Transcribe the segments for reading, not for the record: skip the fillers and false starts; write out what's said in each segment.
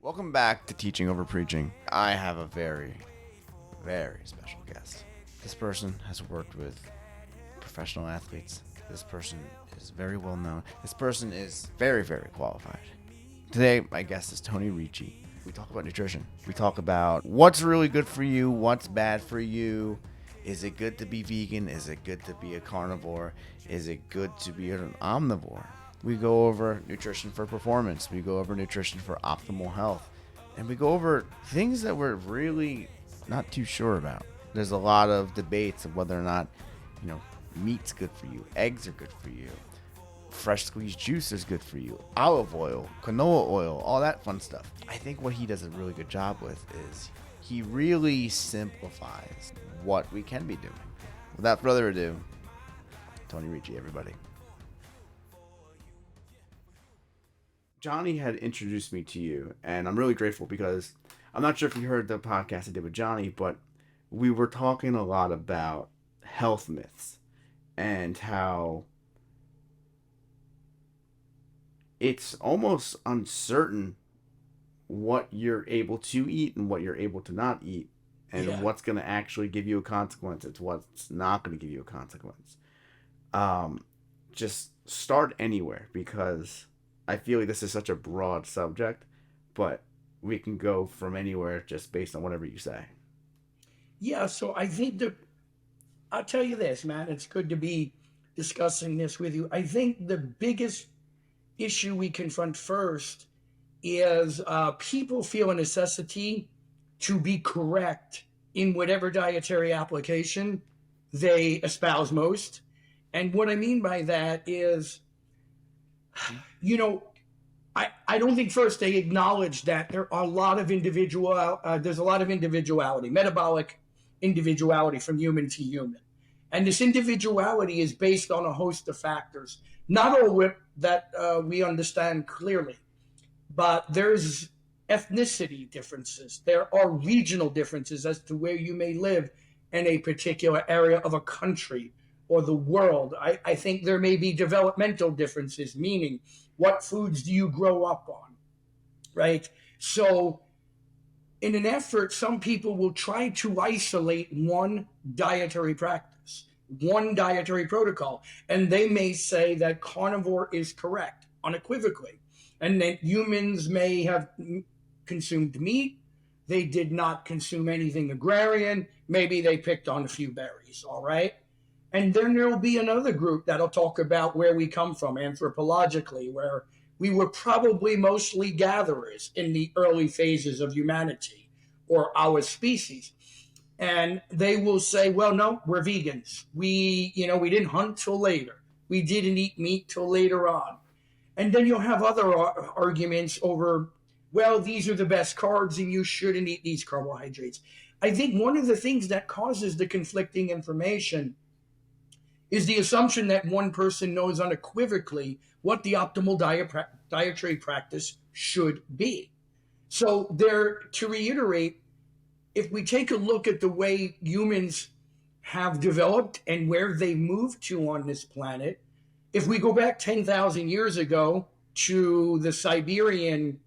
Welcome back to Teaching Over Preaching. I have a very, very special guest. This person has worked with professional athletes. This person is very well known. This person is very, very qualified. Today, my guest is Tony Ricci. We talk about nutrition. We talk about what's really good for you, what's bad for you. Is it good to be vegan? Is it good to be a carnivore? Is it good to be an omnivore? We go over nutrition for performance. We go over nutrition for optimal health. And we go over things that we're really not too sure about. There's a lot of debates of whether or not, meat's good for you. Eggs are good for you. Fresh squeezed juice is good for you. Olive oil, canola oil, all that fun stuff. I think what he does a really good job with is he really simplifies what we can be doing. Without further ado, Tony Ricci, everybody. Johnny had introduced me to you, and I'm really grateful because I'm not sure if you heard the podcast I did with Johnny, but we were talking a lot about health myths and how it's almost uncertain what you're able to eat and what you're able to not eat, and what's going to actually give you a consequence. It's what's not going to give you a consequence. Just start anywhere, because I feel like this is such a broad subject, but we can go from anywhere just based on whatever you say. Yeah, so I think I'll tell you this, man, it's good to be discussing this with you. I think the biggest issue we confront first is people feel a necessity to be correct in whatever dietary application they espouse most. And what I mean by that is, I don't think first they acknowledge that there are a lot of there's a lot of individuality, metabolic individuality from human to human. And this individuality is based on a host of factors, not all that we understand clearly, but there's ethnicity differences. There are regional differences as to where you may live in a particular area of a country or the world. I think there may be developmental differences, meaning what foods do you grow up on, right? So in an effort, some people will try to isolate one dietary practice, one dietary protocol, and they may say that carnivore is correct unequivocally, and that humans may have consumed meat, they did not consume anything agrarian, maybe they picked on a few berries, all right? And then there will be another group that'll talk about where we come from anthropologically, where we were probably mostly gatherers in the early phases of humanity or our species. And they will say, well, no, we're vegans. We didn't hunt till later. We didn't eat meat till later on. And then you'll have other arguments over, well, these are the best carbs and you shouldn't eat these carbohydrates. I think one of the things that causes the conflicting information is the assumption that one person knows unequivocally what the optimal dietary practice should be. So to reiterate, if we take a look at the way humans have developed and where they moved to on this planet, if we go back 10,000 years ago to the Siberian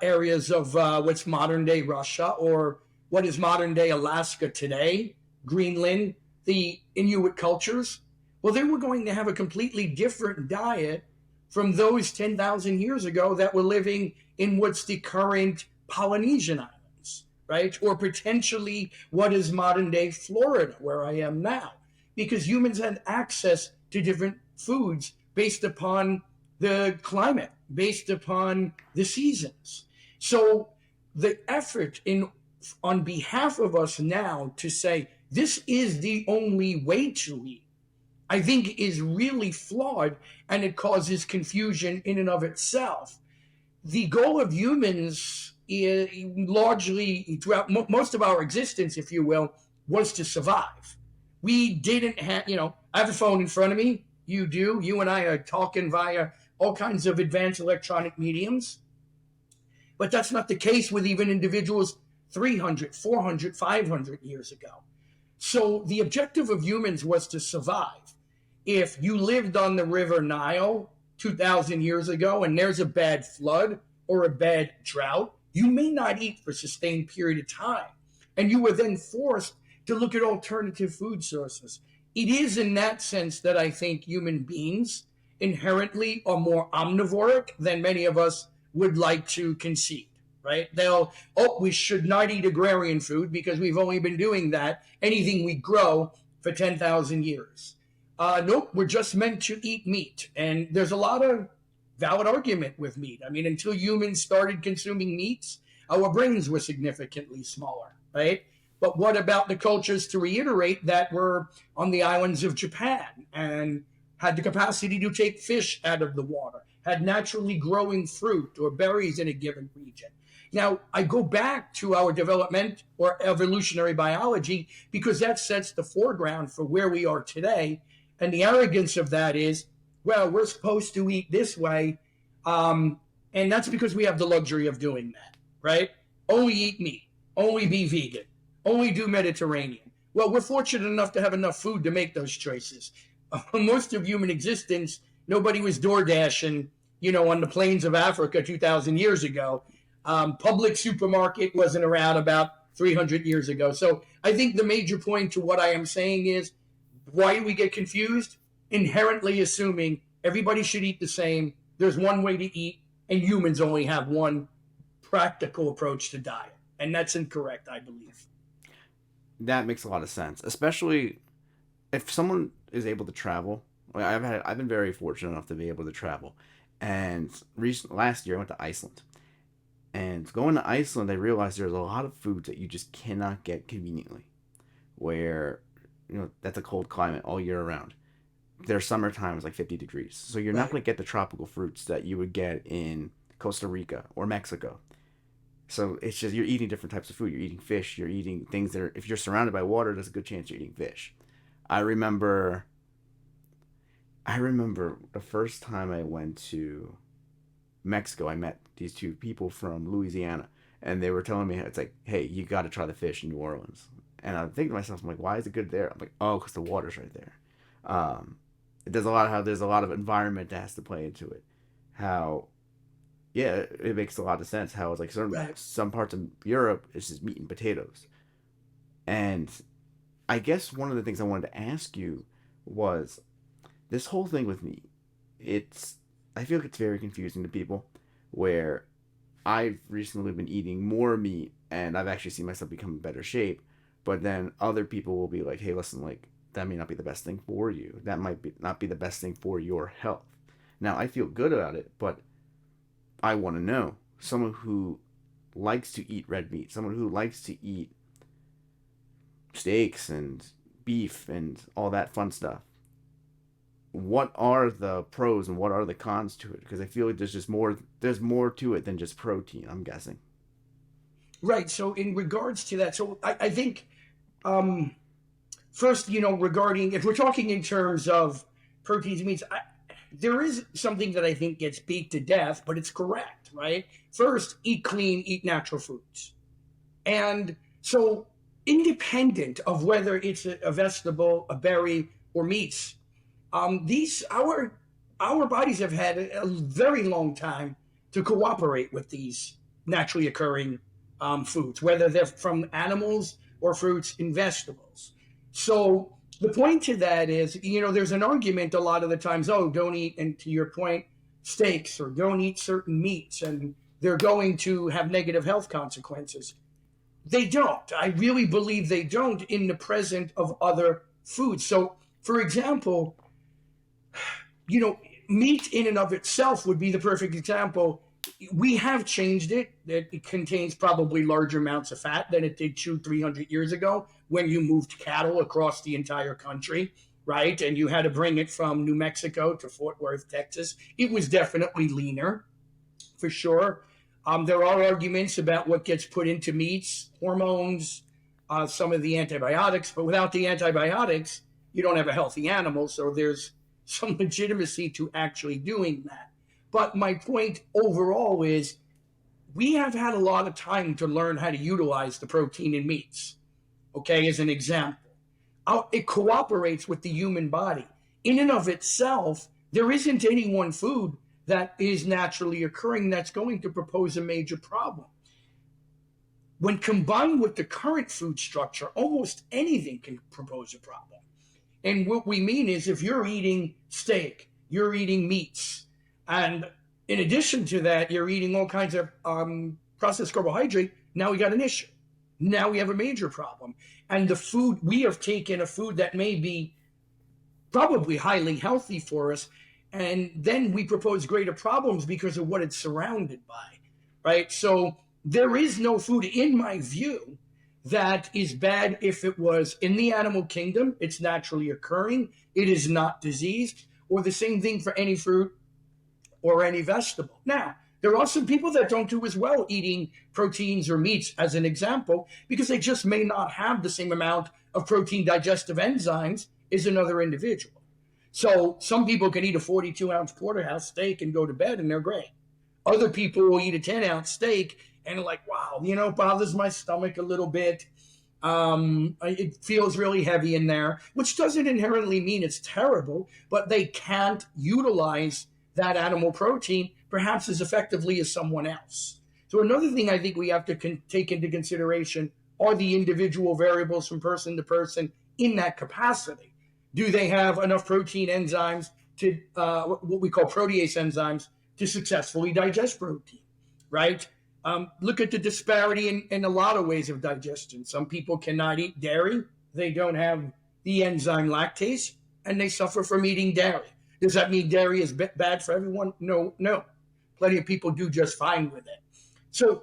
areas of what's modern-day Russia, or what is modern-day Alaska today, Greenland, the Inuit cultures, well, they were going to have a completely different diet from those 10,000 years ago that were living in what's the current Polynesian islands, right? Or potentially what is modern-day Florida, where I am now, because humans had access to different foods based upon the climate, based upon the seasons. So the effort on behalf of us now to say, this is the only way to eat, I think is really flawed, and it causes confusion in and of itself. The goal of humans largely throughout most of our existence, if you will, was to survive. We didn't have, I have a phone in front of me. You do. You and I are talking via all kinds of advanced electronic mediums. But that's not the case with even individuals 300, 400, 500 years ago. So the objective of humans was to survive. If you lived on the River Nile 2,000 years ago and there's a bad flood, or a bad drought, you may not eat for a sustained period of time. And you were then forced to look at alternative food sources. It is in that sense that I think human beings inherently are more omnivoric than many of us would like to concede, right? We should not eat agrarian food because we've only been doing that, anything we grow, for 10,000 years. Nope, we're just meant to eat meat. And there's a lot of valid argument with meat. I mean, until humans started consuming meats, our brains were significantly smaller, right? But what about the cultures, to reiterate, that were on the islands of Japan and had the capacity to take fish out of the water, had naturally growing fruit or berries in a given region? Now, I go back to our development or evolutionary biology because that sets the foreground for where we are today. And the arrogance of that is, well, we're supposed to eat this way. And that's because we have the luxury of doing that, right? Only eat meat, only be vegan, only do Mediterranean. Well, we're fortunate enough to have enough food to make those choices. Most of human existence, nobody was door dashing, on the plains of Africa 2,000 years ago. Public supermarket wasn't around about 300 years ago. So I think the major point to what I am saying is, why do we get confused? Inherently assuming everybody should eat the same. There's one way to eat, and humans only have one practical approach to diet. And that's incorrect, I believe. That makes a lot of sense, especially if someone is able to travel. Like I've been very fortunate enough to be able to travel, and last year I went to Iceland. And going to Iceland, I realized there's a lot of foods that you just cannot get conveniently. Where, that's a cold climate all year round. Their summertime is like 50 degrees. So you're not going to get the tropical fruits that you would get in Costa Rica or Mexico. So it's just, you're eating different types of food. You're eating fish. You're eating things that are, if you're surrounded by water, there's a good chance you're eating fish. I remember the first time I went to Mexico, I met these two people from Louisiana, and they were telling me, it's like, hey, you got to try the fish in New Orleans. And I'm thinking to myself, I'm like, why is it good there? I'm like, oh, because the water's right there. There's a lot of environment that has to play into it. How, yeah, it makes a lot of sense. How it's like some parts of Europe it's just meat and potatoes. And I guess one of the things I wanted to ask you was this whole thing with meat. I feel like it's very confusing to people, where I've recently been eating more meat and I've actually seen myself become in better shape. But then other people will be like, hey, listen, like, that may not be the best thing for you. That might not be the best thing for your health. Now, I feel good about it, but I want to know, someone who likes to eat red meat, someone who likes to eat steaks and beef and all that fun stuff, what are the pros and what are the cons to it? Because I feel like there's more to it than just protein, I'm guessing. Right. So in regards to that, so I think first, regarding, if we're talking in terms of proteins and meats, there is something that I think gets beat to death, but it's correct, right? First, eat clean, eat natural foods. And so independent of whether it's a vegetable, a berry, or meats, our bodies have had a very long time to cooperate with these naturally occurring foods, whether they're from animals or fruits and vegetables. So the point to that is, there's an argument a lot of the times, oh, don't eat, and to your point, steaks, or don't eat certain meats, and they're going to have negative health consequences. They don't. I really believe they don't in the present of other foods. So, for example, meat in and of itself would be the perfect example. We have changed it, that it contains probably larger amounts of fat than it did 200-300 years ago when you moved cattle across the entire country, right? And you had to bring it from New Mexico to Fort Worth, Texas. It was definitely leaner, for sure. There are arguments about what gets put into meats, hormones, some of the antibiotics, but without the antibiotics, you don't have a healthy animal, so there's some legitimacy to actually doing that. But my point overall is we have had a lot of time to learn how to utilize the protein in meats, okay, as an example. It cooperates with the human body. In and of itself, there isn't any one food that is naturally occurring that's going to propose a major problem. When combined with the current food structure, almost anything can propose a problem. And what we mean is if you're eating steak, you're eating meats, and in addition to that, you're eating all kinds of processed carbohydrate, now we got an issue. Now we have a major problem. And the food, we have taken a food that may be probably highly healthy for us, and then we propose greater problems because of what it's surrounded by, right? So there is no food, in my view, that is bad if it was in the animal kingdom, it's naturally occurring, it is not diseased, or the same thing for any fruit or any vegetable. Now, there are some people that don't do as well eating proteins or meats, as an example, because they just may not have the same amount of protein digestive enzymes as another individual. So some people can eat a 42-ounce porterhouse steak and go to bed, and they're great. Other people will eat a 10-ounce steak and are like, wow, it bothers my stomach a little bit. It feels really heavy in there, which doesn't inherently mean it's terrible, but they can't utilize that animal protein perhaps as effectively as someone else. So another thing I think we have to take into consideration are the individual variables from person to person in that capacity. Do they have enough protein enzymes to what we call protease enzymes to successfully digest protein, right? Look at the disparity in a lot of ways of digestion. Some people cannot eat dairy. They don't have the enzyme lactase, and they suffer from eating dairy. Does that mean dairy is bad for everyone? No. Plenty of people do just fine with it. So,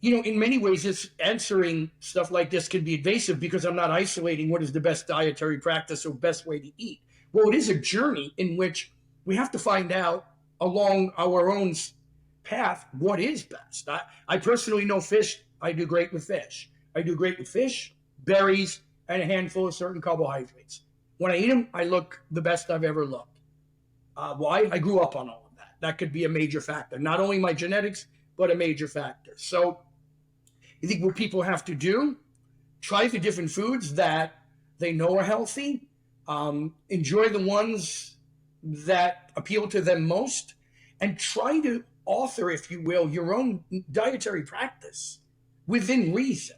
in many ways, this answering stuff like this can be invasive because I'm not isolating what is the best dietary practice or best way to eat. Well, it is a journey in which we have to find out along our own path what is best. I personally know fish. I do great with fish. I do great with fish, berries, and a handful of certain carbohydrates. When I eat them, I look the best I've ever looked. Why? I grew up on all of that. That could be a major factor. Not only my genetics, but a major factor. So I think what people have to do, try the different foods that they know are healthy, enjoy the ones that appeal to them most, and try to author, if you will, your own dietary practice within reason.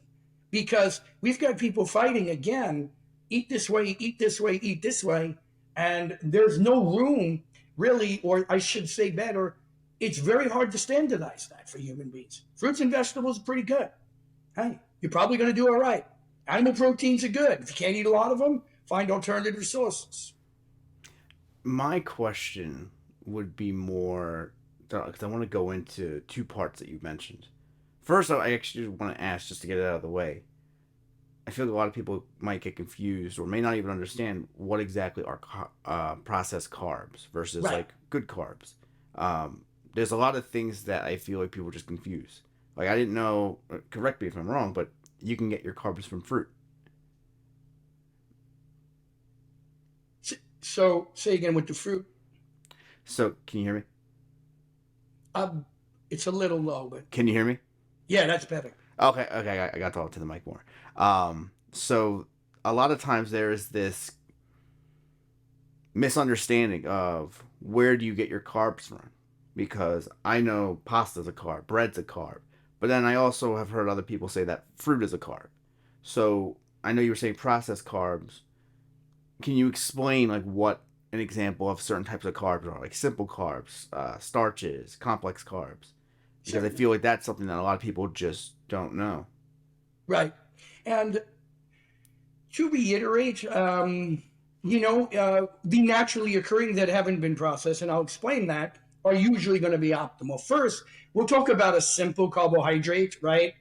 Because we've got people fighting again, eat this way, eat this way, eat this way, and there's no room really, or I should say better, it's very hard to standardize that for human beings. Fruits and vegetables are pretty good. Hey, you're probably going to do all right. Animal proteins are good. If you can't eat a lot of them, find alternative sources. My question would be more, because I want to go into two parts that you mentioned. First, I actually want to ask, just to get it out of the way. I feel like a lot of people might get confused or may not even understand what exactly are processed carbs versus like good carbs. There's a lot of things that I feel like people just confuse. Like I didn't know, correct me if I'm wrong, but you can get your carbs from fruit. So say again with the fruit. So can you hear me? It's a little low, but can you hear me? Yeah, that's better. Okay, I got to talk to the mic more. So a lot of times there is this misunderstanding of where do you get your carbs from? Because I know pasta's a carb, bread's a carb, but then I also have heard other people say that fruit is a carb. So I know you were saying processed carbs. Can you explain like what an example of certain types of carbs are, like simple carbs, starches, complex carbs? Because I feel like that's something that a lot of people just don't know. Right. And to reiterate, the naturally occurring that haven't been processed, and I'll explain that, are usually going to be optimal. First, we'll talk about a simple carbohydrate, right?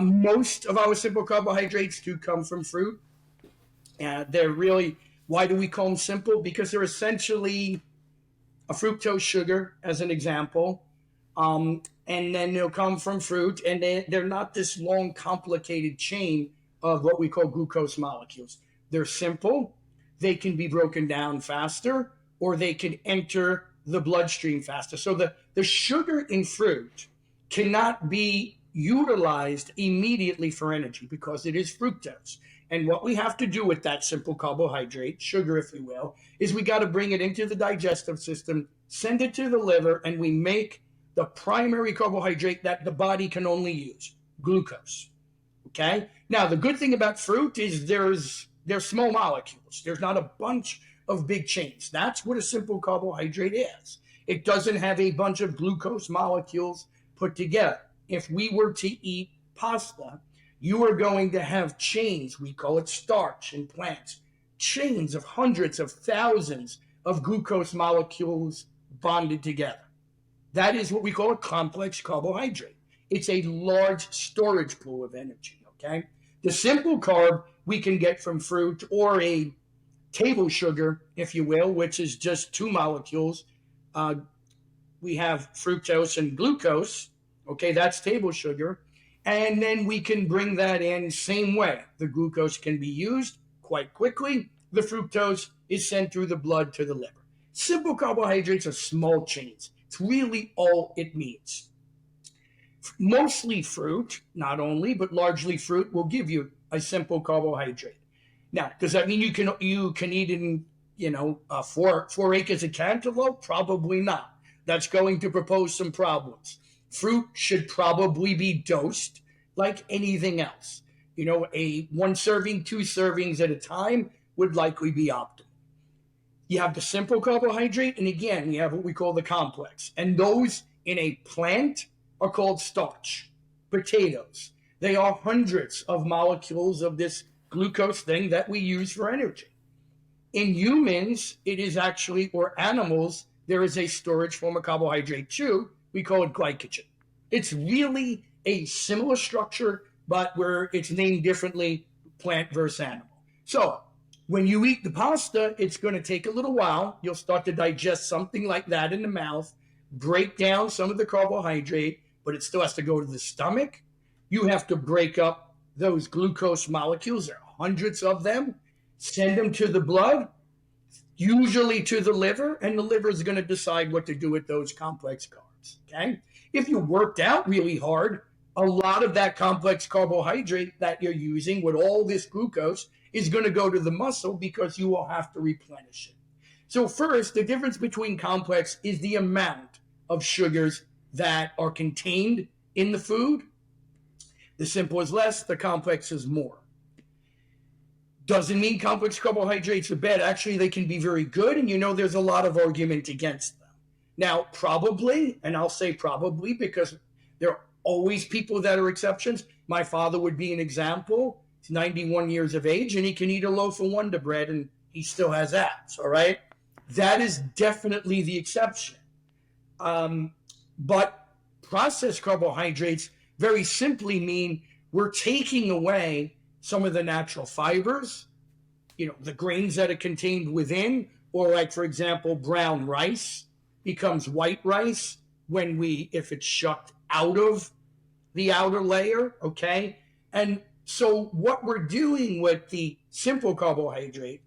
Most of our simple carbohydrates do come from fruit. They're really, why do we call them simple? Because they're essentially a fructose sugar, as an example. And then they'll come from fruit, and they're not this long, complicated chain of what we call glucose molecules. They're simple. They can be broken down faster, or they can enter the bloodstream faster. So the sugar in fruit cannot be utilized immediately for energy because it is fructose. And what we have to do with that simple carbohydrate, sugar, if you will, is we got to bring it into the digestive system send it to the liver, and we make the primary carbohydrate that the body can only use, glucose. Okay? Now, the good thing about fruit is they're small molecules. There's not a bunch of big chains. That's what a simple carbohydrate is. It doesn't have a bunch of glucose molecules put together. If we were to eat pasta, you are going to have chains. We call it starch in plants. Chains of hundreds of thousands of glucose molecules bonded together. That is what we call a complex carbohydrate. It's a large storage pool of energy, okay? The simple carb we can get from fruit, or a table sugar, if you will, which is just two molecules. We have fructose and glucose, okay? That's table sugar. And then we can bring that in same way. The glucose can be used quite quickly. The fructose is sent through the blood to the liver. Simple carbohydrates are small chains. It's really all it means. Mostly fruit, not only, but largely fruit will give you a simple carbohydrate. Now, does that mean you can eat in, 4 acres of cantaloupe? Probably not. That's going to propose some problems. Fruit should probably be dosed like anything else. A 1 serving, 2 servings at a time would likely be optimal. You have the simple carbohydrate, and again, you have what we call the complex. And those in a plant are called starch. Potatoes. They are hundreds of molecules of this glucose thing that we use for energy. In humans, it is actually, or animals, there is a storage form of carbohydrate too. We call it glycogen. It's really a similar structure, but where it's named differently, plant versus animal. So when you eat the pasta, it's going to take a little while. You'll start to digest something like that in the mouth, break down some of the carbohydrate, but it still has to go to the stomach. You have to break up those glucose molecules. There are hundreds of them. Send them to the blood, usually to the liver, and the liver is going to decide what to do with those complex carbs. Okay? If you worked out really hard, a lot of that complex carbohydrate that you're using with all this glucose is going to go to the muscle because you will have to replenish it. So first, the difference between complex is the amount of sugars that are contained in the food. The simple is less, the complex is more. Doesn't mean complex carbohydrates are bad. Actually, they can be very good, and there's a lot of argument against them. Now, probably, and I'll say probably because there are always people that are exceptions. My father would be an example. He's 91 years of age, and he can eat a loaf of Wonder Bread, and he still has abs, all right? That is definitely the exception. But processed carbohydrates very simply mean we're taking away some of the natural fibers, the grains that are contained within, or like, for example, brown rice becomes white rice if it's shucked out of the outer layer, okay? And so what we're doing with the simple carbohydrate,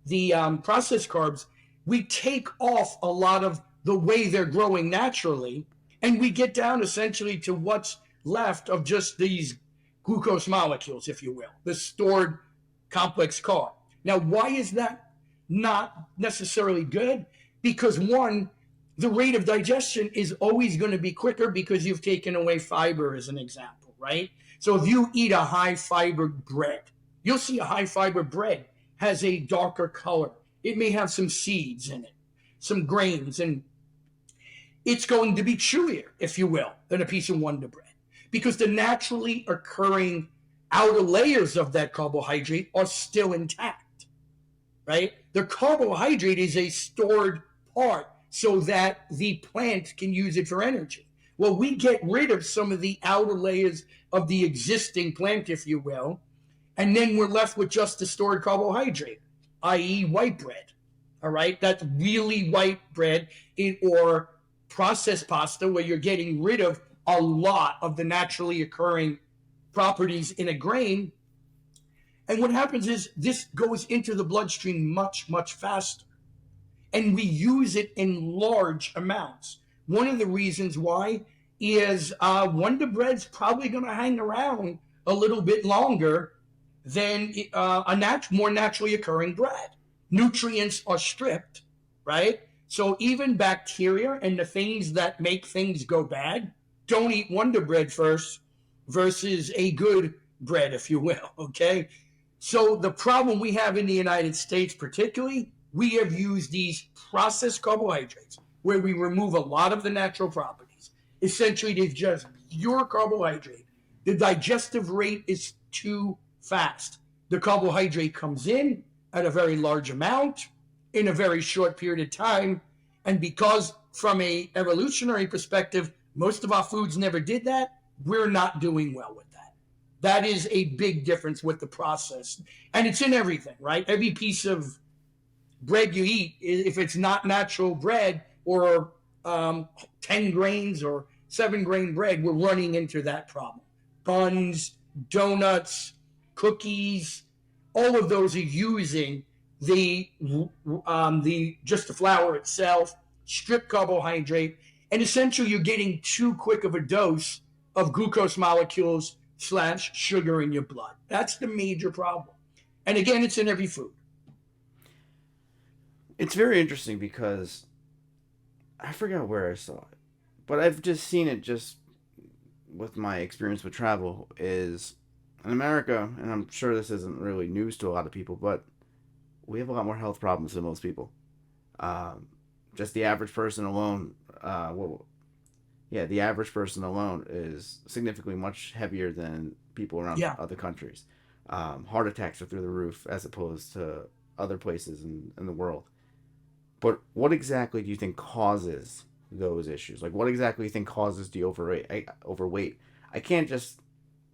the processed carbs, we take off a lot of the way they're growing naturally, and we get down essentially to what's left of just these glucose molecules, if you will, the stored complex carb. Now, why is that not necessarily good? Because one, the rate of digestion is always going to be quicker because you've taken away fiber, as an example, right? So if you eat a high fiber bread, you'll see a high fiber bread has a darker color. It may have some seeds in it, some grains, and it's going to be chewier, if you will, than a piece of Wonder Bread, because the naturally occurring outer layers of that carbohydrate are still intact, right? The carbohydrate is a stored part so that the plant can use it for energy. Well, we get rid of some of the outer layers of the existing plant, if you will, and then we're left with just the stored carbohydrate, i.e. white bread, all right? That's really white bread, or processed pasta, where you're getting rid of a lot of the naturally occurring properties in a grain. And what happens is this goes into the bloodstream much, much faster. And we use it in large amounts. One of the reasons why is Wonder Bread's probably going to hang around a little bit longer than more naturally occurring bread. Nutrients are stripped, right? So even bacteria and the things that make things go bad, don't eat Wonder Bread first versus a good bread, if you will, okay? So the problem we have in the United States particularly, we have used these processed carbohydrates where we remove a lot of the natural properties. Essentially, they're just pure carbohydrate. The digestive rate is too fast. The carbohydrate comes in at a very large amount in a very short period of time. And because from a evolutionary perspective, most of our foods never did that, we're not doing well with that. That is a big difference with the process. And it's in everything, right? Every piece of bread you eat, if it's not natural bread or 10 grains or 7-grain bread, we're running into that problem. Buns, donuts, cookies, all of those are using the just the flour itself, stripped carbohydrate, and essentially you're getting too quick of a dose of glucose molecules / sugar in your blood. That's the major problem. And again, it's in every food. It's very interesting because I forgot where I saw it, but I've just seen it just with my experience with travel is in America, and I'm sure this isn't really news to a lot of people, but we have a lot more health problems than most people. Just the average person alone, the average person alone is significantly much heavier than people around other countries. Heart attacks are through the roof as opposed to other places in the world. But what exactly do you think causes those issues? Like, what exactly do you think causes the overweight? I can't just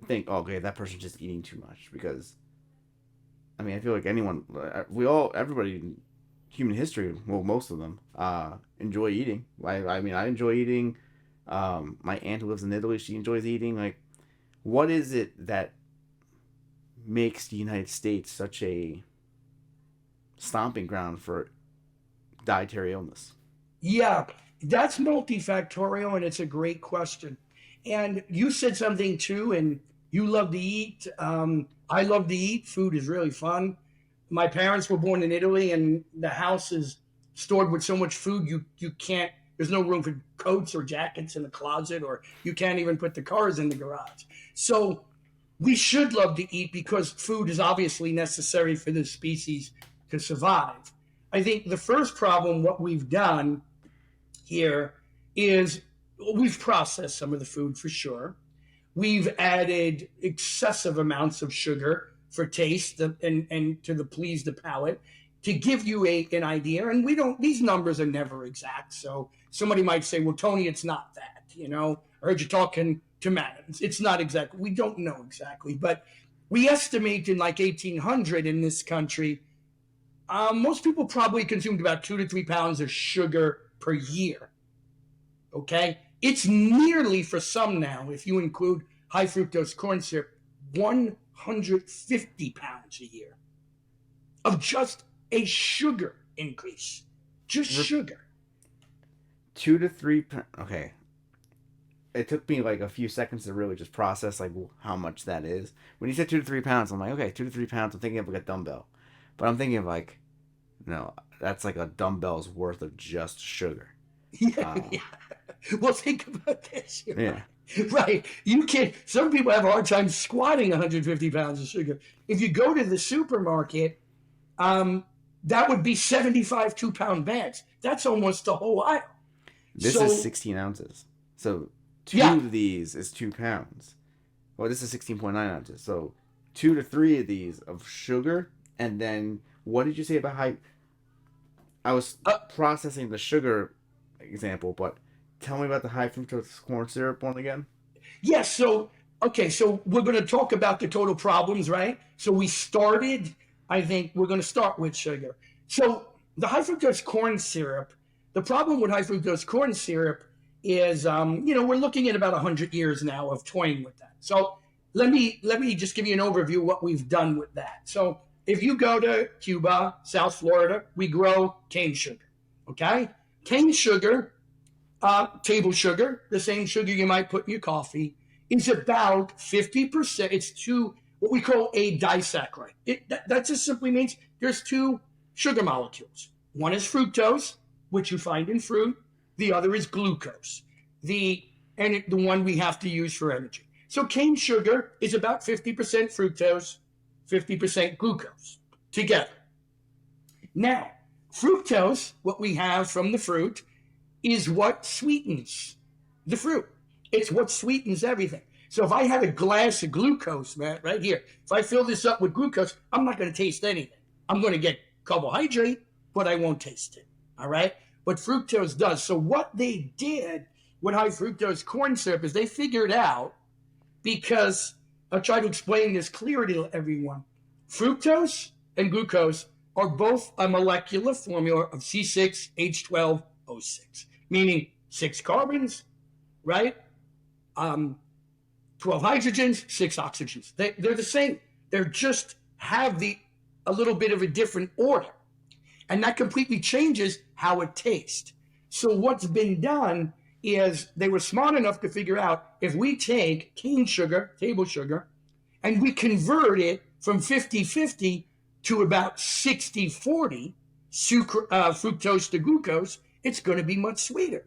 think, oh, okay, that person's just eating too much because, I mean, I feel like everybody in human history, well, most of them, enjoy eating. I mean, I enjoy eating. My aunt who lives in Italy, she enjoys eating. Like, what is it that makes the United States such a stomping ground for dietary illness? Yeah, that's multifactorial, and it's a great question. And you said something too, and you love to eat. I love to eat. Food is really fun. My parents were born in Italy, and the house is stored with so much food you can't. There's no room for coats or jackets in the closet, or you can't even put the cars in the garage. So we should love to eat because food is obviously necessary for the species to survive. I think the first problem, what we've done here, is we've processed some of the food for sure. We've added excessive amounts of sugar for taste and to please the palate. To give you an idea, and these numbers are never exact. So somebody might say, well, Tony, it's not that, I heard you talking to Matt. It's not exact. We don't know exactly, but we estimate in like 1800 in this country, most people probably consumed about 2 to 3 pounds of sugar per year. Okay? It's nearly, for some now, if you include high fructose corn syrup, 150 pounds a year of just a sugar increase. Just sugar. 2 to 3 okay. It took me like a few seconds to really just process like how much that is. When you said 2 to 3 pounds, I'm like, okay, 2 to 3 pounds. I'm thinking of like a dumbbell, but I'm thinking of like, no, that's like a dumbbell's worth of just sugar. Yeah. Well, think about this. Right. You can't. Some people have a hard time squatting 150 pounds of sugar. If you go to the supermarket, that would be 75 2-pound bags. That's almost a whole aisle. This is 16 ounces. So two of these is 2 pounds. Well, this is 16.9 ounces. So 2 to 3 of these of sugar. And then what did you say about high? I was processing the sugar example, but tell me about the high fructose corn syrup one again. Yes. So we're going to talk about the total problems, right? So we started, I think we're going to start with sugar. So the high fructose corn syrup, the problem with high fructose corn syrup is, we're looking at about 100 years now of toying with that. So let me just give you an overview of what we've done with that. So if you go to Cuba, South Florida, we grow cane sugar, okay? Cane sugar, table sugar, the same sugar you might put in your coffee, is about 50%. It's what we call a disaccharide. That just simply means there's 2 sugar molecules. One is fructose, which you find in fruit. The other is glucose, the one we have to use for energy. So cane sugar is about 50% fructose, 50% glucose together. Now, fructose, what we have from the fruit, is what sweetens the fruit. It's what sweetens everything. So if I had a glass of glucose, Matt, right here, if I fill this up with glucose, I'm not going to taste anything. I'm going to get carbohydrate, but I won't taste it. All right? But fructose does. So what they did with high fructose corn syrup is they figured out, because I'll try to explain this clearly to everyone. Fructose and glucose are both a molecular formula of C6H12O6, meaning 6 carbons, right? 12 hydrogens, 6 oxygens. They're the same. They're just have a little bit of a different order. And that completely changes how it tastes. So what's been done is they were smart enough to figure out, if we take cane sugar, table sugar, and we convert it from 50-50 to about 60-40 fructose to glucose, it's going to be much sweeter,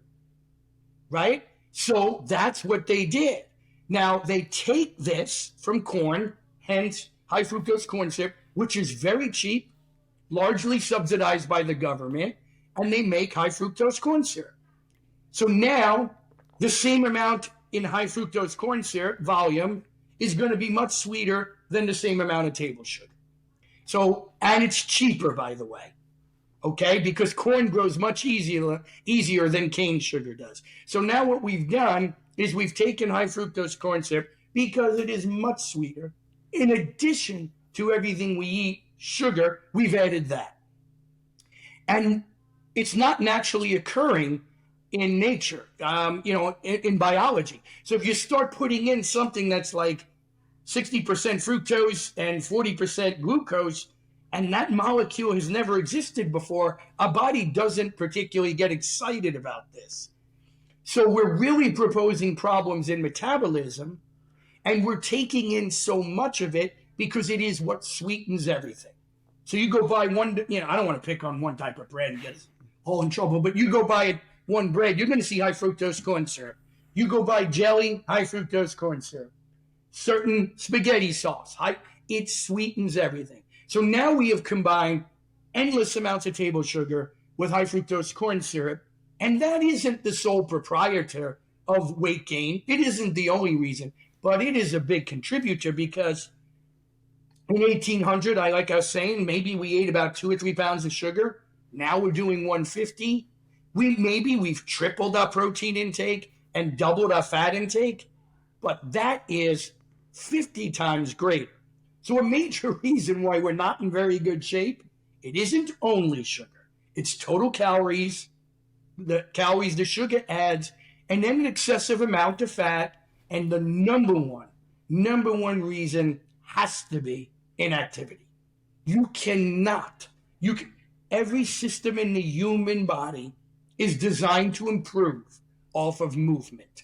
right? So that's what they did. Now, they take this from corn, hence high fructose corn syrup, which is very cheap, largely subsidized by the government, and they make high fructose corn syrup. So now, the same amount in high fructose corn syrup volume is going to be much sweeter than the same amount of table sugar. So, and it's cheaper, by the way, okay? Because corn grows much easier than cane sugar does. So now what we've done is we've taken high fructose corn syrup, because it is much sweeter. In addition to everything we eat, sugar, we've added that. And it's not naturally occurring in nature, in biology. So if you start putting in something that's like 60% fructose and 40% glucose, and that molecule has never existed before, our body doesn't particularly get excited about this. So we're really proposing problems in metabolism, and we're taking in so much of it because it is what sweetens everything. So you go buy one, I don't want to pick on one type of bread and get us all in trouble, but you go buy one bread, you're going to see high fructose corn syrup. You go buy jelly, high fructose corn syrup. Certain spaghetti sauce, it sweetens everything. So now we have combined endless amounts of table sugar with high fructose corn syrup, and that isn't the sole proprietor of weight gain. It isn't the only reason, but it is a big contributor, because in 1800, like I was saying, maybe we ate about 2 or 3 pounds of sugar. Now we're doing 150. We've tripled our protein intake and doubled our fat intake, but that is 50 times greater. So a major reason why we're not in very good shape, it isn't only sugar. It's total calories, the sugar adds, and then an excessive amount of fat. And the number one reason has to be inactivity. Every system in the human body is designed to improve off of movement.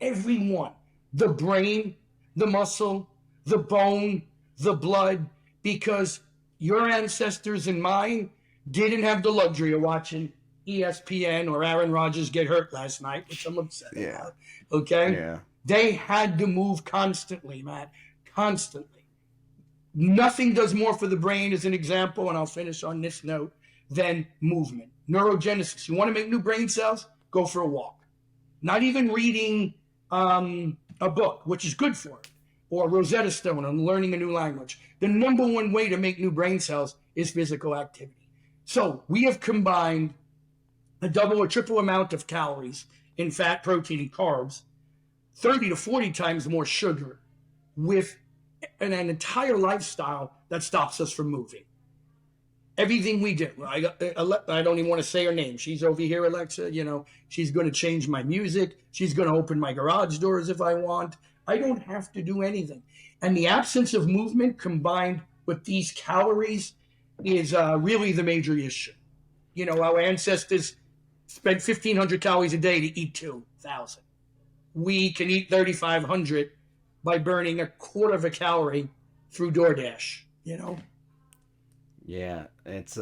Every one. The brain, the muscle, the bone, the blood, because your ancestors and mine didn't have the luxury of watching ESPN or Aaron Rodgers get hurt last night, which I'm upset about. Okay? Yeah. They had to move constantly, Matt. Constantly. Nothing does more for the brain, as an example, and I'll finish on this note, than movement. Neurogenesis. You want to make new brain cells? Go for a walk. Not even reading a book, which is good for it, or Rosetta Stone on learning a new language. The number one way to make new brain cells is physical activity. So we have combined a double or triple amount of calories in fat, protein, and carbs, 30 to 40 times more sugar, with an entire lifestyle that stops us from moving. Everything we do. I don't even want to say her name. She's over here, Alexa. She's going to change my music. She's going to open my garage doors if I want. I don't have to do anything. And the absence of movement combined with these calories is really the major issue. Our ancestors spent 1,500 calories a day to eat 2,000. We can eat 3,500 by burning a quarter of a calorie through DoorDash, Yeah, it's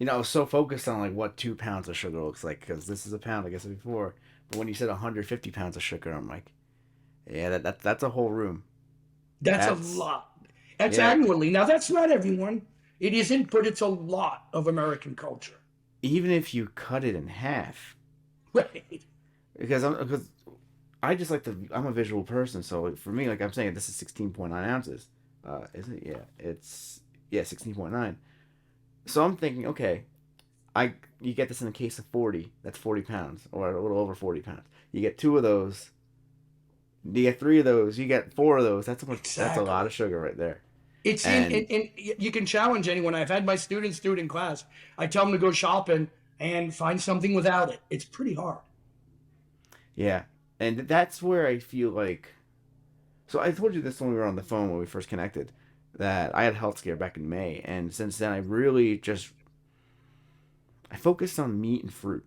I was so focused on like what 2 pounds of sugar looks like because this is a pound, I guess before. But when you said 150 pounds of sugar, I'm like, yeah, that's a whole room. That's a That's lot. That's yeah. annually. Now, that's not everyone. It isn't, but it's a lot of American culture. Even if you cut it in half, Right. because I just like the I'm a visual person, so for me, like I'm saying, this is 16.9 ounces. Is it? Yeah, it's 16.9. So I'm thinking, okay, I you get this in a case of 40. That's 40 pounds, or a little over 40 pounds. You get two of those. You get three of those. You get four of those. That's a lot Exactly. of sugar right there. It's And in you can challenge anyone. I've had my students do it in class. I tell them to go shopping and find something without it. It's pretty hard. yeah, and that's where I feel like. So I told you this when we were on the phone when we first connected, that I had a health scare back in May, and since then I really just I focused on meat, fruit,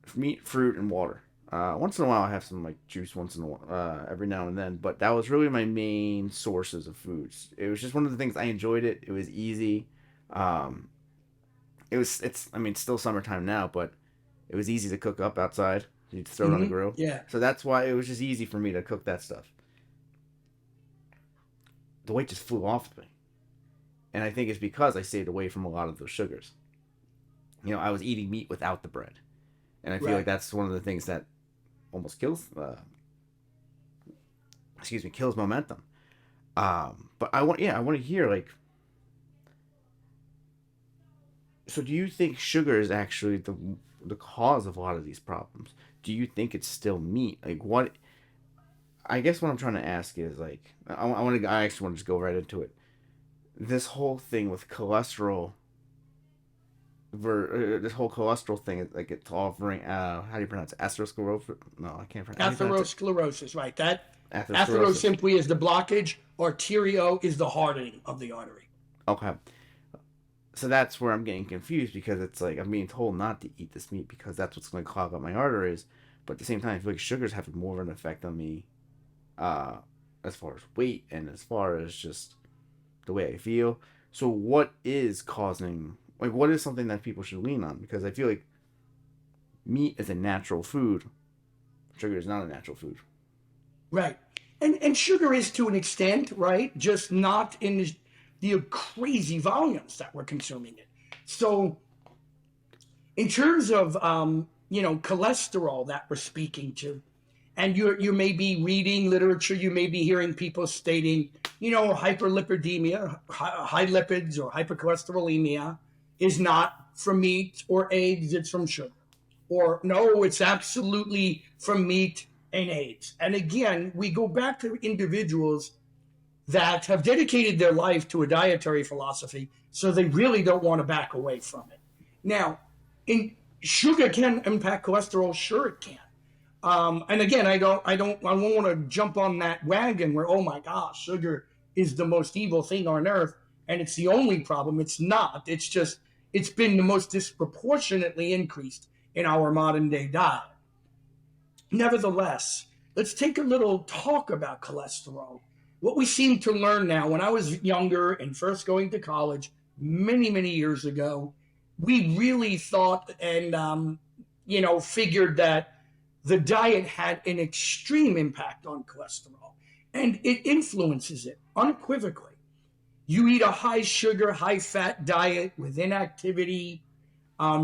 and water. Once in a while, I have some like juice once in a while, every now and then, but that was really my main sources of foods. It was just one of the things I enjoyed. It was easy. Um, it's I mean it's still summertime now, but it was easy to cook up outside. You just throw it on the grill, Yeah. so that's why it was just easy for me to cook that stuff. The weight just flew off of me, and I think it's because I stayed away from a lot of those sugars. I was eating meat without the bread, and I feel like Right. that's one of the things that almost kills momentum. But I want to hear like, so do you think sugar is actually the cause of a lot of these problems? Do you think it's still meat? Like what? I guess what I'm trying to ask is like, I actually want to just go right into it. This whole thing with cholesterol, this whole cholesterol thing, like it's offering, how do you pronounce it? Atherosclerosis? No, I can't pronounce. How do you pronounce it? Atherosclerosis, right? That athero Atherosclerosis. simply is the blockage. Arterio is the hardening of the artery. Okay. So that's where I'm getting confused because it's like I'm being told not to eat this meat because that's what's going to clog up my arteries. But at the same time, I feel like sugars have more of an effect on me, uh, as far as weight and as far as just the way I feel. So what is causing like what is something that people should lean on? Because I feel like meat is a natural food. Sugar is not a natural food. Right. And sugar is to an extent, right? Just not in the crazy volumes that we're consuming it. So in terms of cholesterol that we're speaking to, and you may be reading literature, you may be hearing people stating, hyperlipidemia, high lipids or hypercholesterolemia is not from meat or eggs, it's from sugar. Or no, it's absolutely from meat and eggs. And again, we go back to individuals that have dedicated their life to a dietary philosophy, so they really don't want to back away from it. Now, in sugar can impact cholesterol, sure it can. And again, I don't want to jump on that wagon where, oh my gosh, sugar is the most evil thing on earth and it's the only problem. It's not. It's just, it's been the most disproportionately increased in our modern day diet. Nevertheless, let's take a little talk about cholesterol. What we seem to learn now, when I was younger and first going to college many, many years ago, we really thought and, figured that the diet had an extreme impact on cholesterol and it influences it unequivocally. You eat a high sugar, high fat diet with inactivity,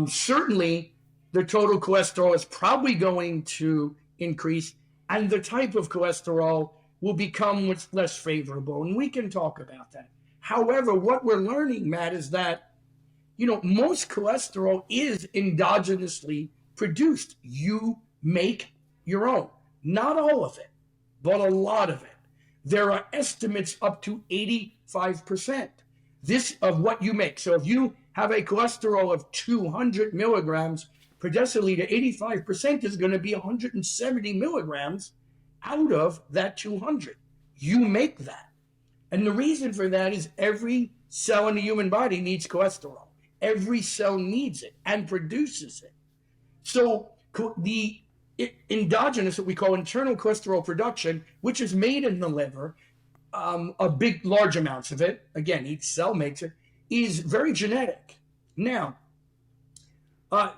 certainly the total cholesterol is probably going to increase and the type of cholesterol will become less favorable. And we can talk about that. However, what we're learning, Matt, is that, most cholesterol is endogenously produced. You make your own. Not all of it, but a lot of it. There are estimates up to 85%. This of what you make. So if you have a cholesterol of 200 milligrams per deciliter, 85% is going to be 170 milligrams out of that 200. You make that. And the reason for that is every cell in the human body needs cholesterol. Every cell needs it and produces it. So the endogenous, what we call internal cholesterol production, which is made in the liver, large amounts of it, again, each cell makes it, is very genetic. Now,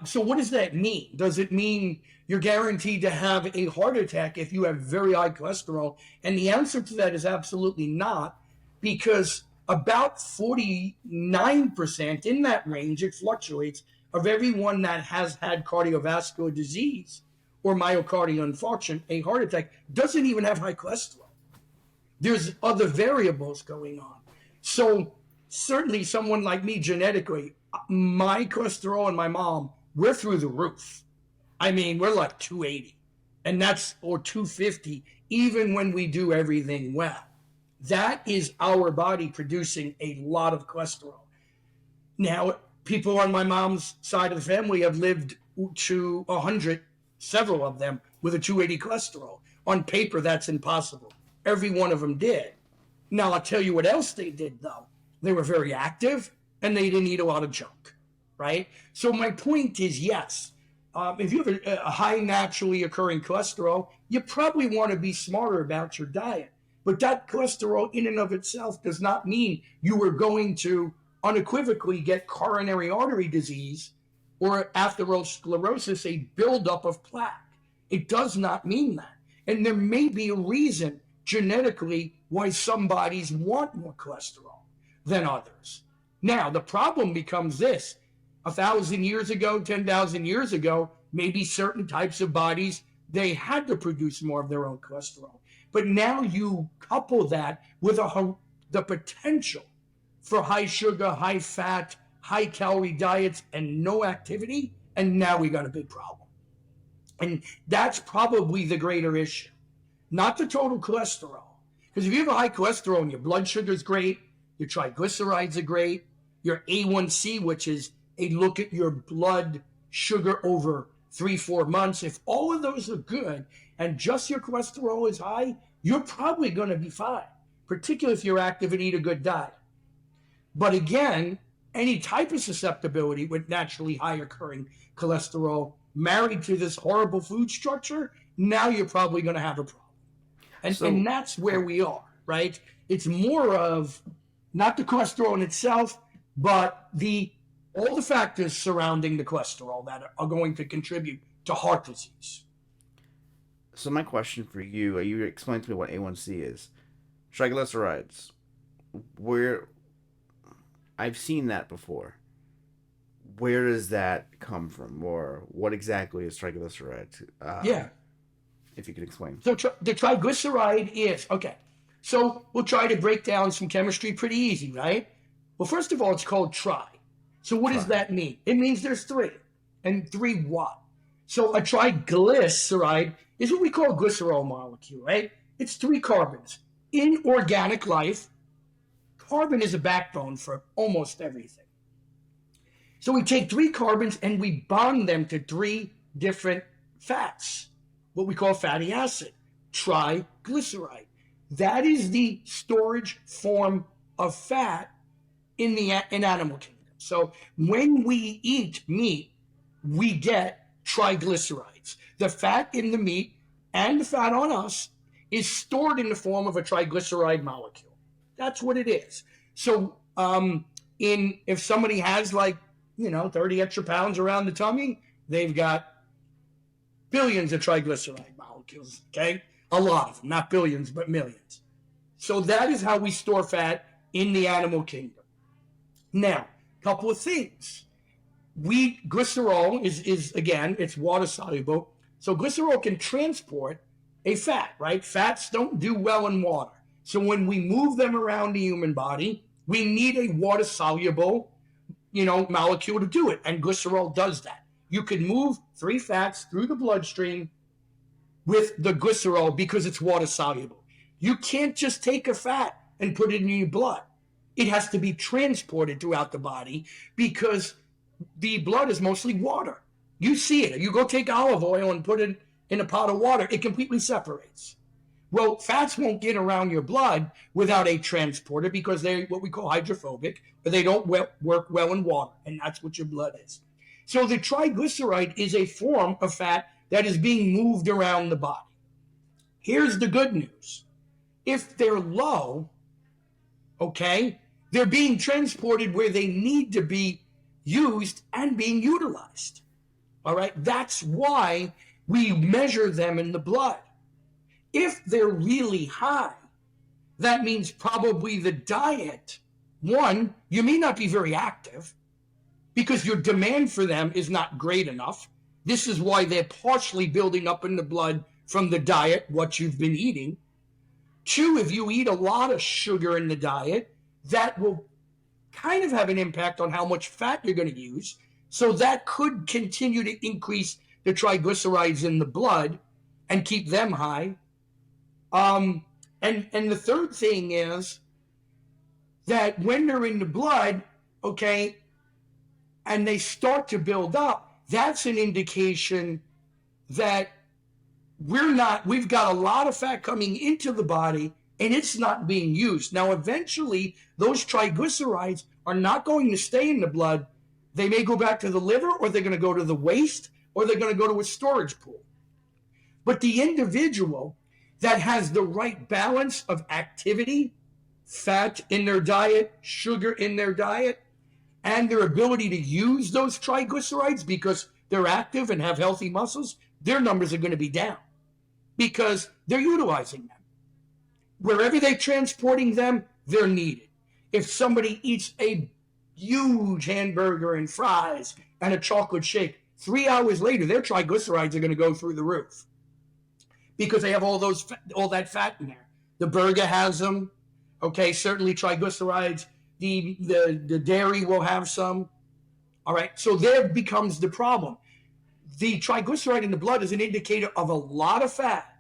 So what does that mean? Does it mean you're guaranteed to have a heart attack if you have very high cholesterol? And the answer to that is absolutely not, because about 49% in that range, it fluctuates, of everyone that has had cardiovascular disease or myocardial infarction, a heart attack, doesn't even have high cholesterol. There's other variables going on. So certainly someone like me, genetically, my cholesterol and my mom, we're through the roof. I mean, we're like 280, and that's, or 250, even when we do everything well. That is our body producing a lot of cholesterol. Now, people on my mom's side of the family have lived to 100, several of them, with a 280 cholesterol. On paper, that's impossible. Every one of them did. Now, I'll tell you what else they did, though. They were very active, and they didn't eat a lot of junk, right? So my point is, yes, if you have a high naturally occurring cholesterol, you probably want to be smarter about your diet. But that cholesterol in and of itself does not mean you are going to unequivocally get coronary artery disease or atherosclerosis, a buildup of plaque. It does not mean that. And there may be a reason genetically why some bodies want more cholesterol than others. Now, the problem becomes this. 1,000 years ago, 10,000 years ago, maybe certain types of bodies, they had to produce more of their own cholesterol. But now you couple that with the potential for high sugar, high fat, high calorie diets and no activity, and now we got a big problem. And that's probably the greater issue, not the total cholesterol. Because if you have a high cholesterol and your blood sugar is great, your triglycerides are great, your A1C, which is a look at your blood sugar over 3-4 months, if all of those are good and just your cholesterol is high, you're probably going to be fine, particularly if you're active and eat a good diet. But again, any type of susceptibility with naturally high occurring cholesterol married to this horrible food structure, now you're probably going to have a problem. And that's where we are, right? It's more of not the cholesterol in itself, but all the factors surrounding the cholesterol that are going to contribute to heart disease. So my question for you, you explained to me what A1C is. Triglycerides. Where I've seen that before. Where does that come from? Or what exactly is triglycerides? Yeah. If you could explain. So the triglyceride is, okay, so we'll try to break down some chemistry pretty easy, right? Well, first of all, it's called tri. So what does that mean? It means there's three. And three what? So a triglyceride is what we call a glycerol molecule, right? It's 3 carbons. In organic life, carbon is a backbone for almost everything. So we take 3 carbons and we bond them to 3 different fats, what we call fatty acid, triglyceride. That is the storage form of fat in animal kingdom. So when we eat meat, we get triglycerides. The fat in the meat and the fat on us is stored in the form of a triglyceride molecule. That's what it is. So if somebody has 30 extra pounds around the tummy, they've got billions of triglyceride molecules, okay? A lot of them, not billions, but millions. So that is how we store fat in the animal kingdom. Now, a couple of things. Glycerol is again, it's water soluble. So glycerol can transport a fat, right? Fats don't do well in water. So when we move them around the human body, we need a water soluble, molecule to do it. And glycerol does that. You can move 3 fats through the bloodstream with the glycerol because it's water soluble. You can't just take a fat and put it in your blood. It has to be transported throughout the body because the blood is mostly water. You see it. You go take olive oil and put it in a pot of water, it completely separates. Well, fats won't get around your blood without a transporter because they're what we call hydrophobic, but they don't work well in water, and that's what your blood is. So the triglyceride is a form of fat that is being moved around the body. Here's the good news. If they're low, okay, they're being transported where they need to be used and being utilized. All right, that's why we measure them in the blood. If they're really high, that means probably the diet, one, you may not be very active because your demand for them is not great enough. This is why they're partially building up in the blood from the diet, what you've been eating. Two, if you eat a lot of sugar in the diet, that will kind of have an impact on how much fat you're going to use. So that could continue to increase the triglycerides in the blood and keep them high. And the third thing is that when they're in the blood, okay, and they start to build up, that's an indication that we've got a lot of fat coming into the body and it's not being used. Now, eventually, those triglycerides are not going to stay in the blood. They may go back to the liver, or they're going to go to the waist, or they're going to go to a storage pool. But the individual that has the right balance of activity, fat in their diet, sugar in their diet, and their ability to use those triglycerides because they're active and have healthy muscles, their numbers are going to be down because they're utilizing them. Wherever they're transporting them, they're needed. If somebody eats a huge hamburger and fries and a chocolate shake, 3 hours later, their triglycerides are going to go through the roof because they have all that fat in there. The burger has them. Okay, certainly triglycerides. The dairy will have some. All right, so there becomes the problem. The triglyceride in the blood is an indicator of a lot of fat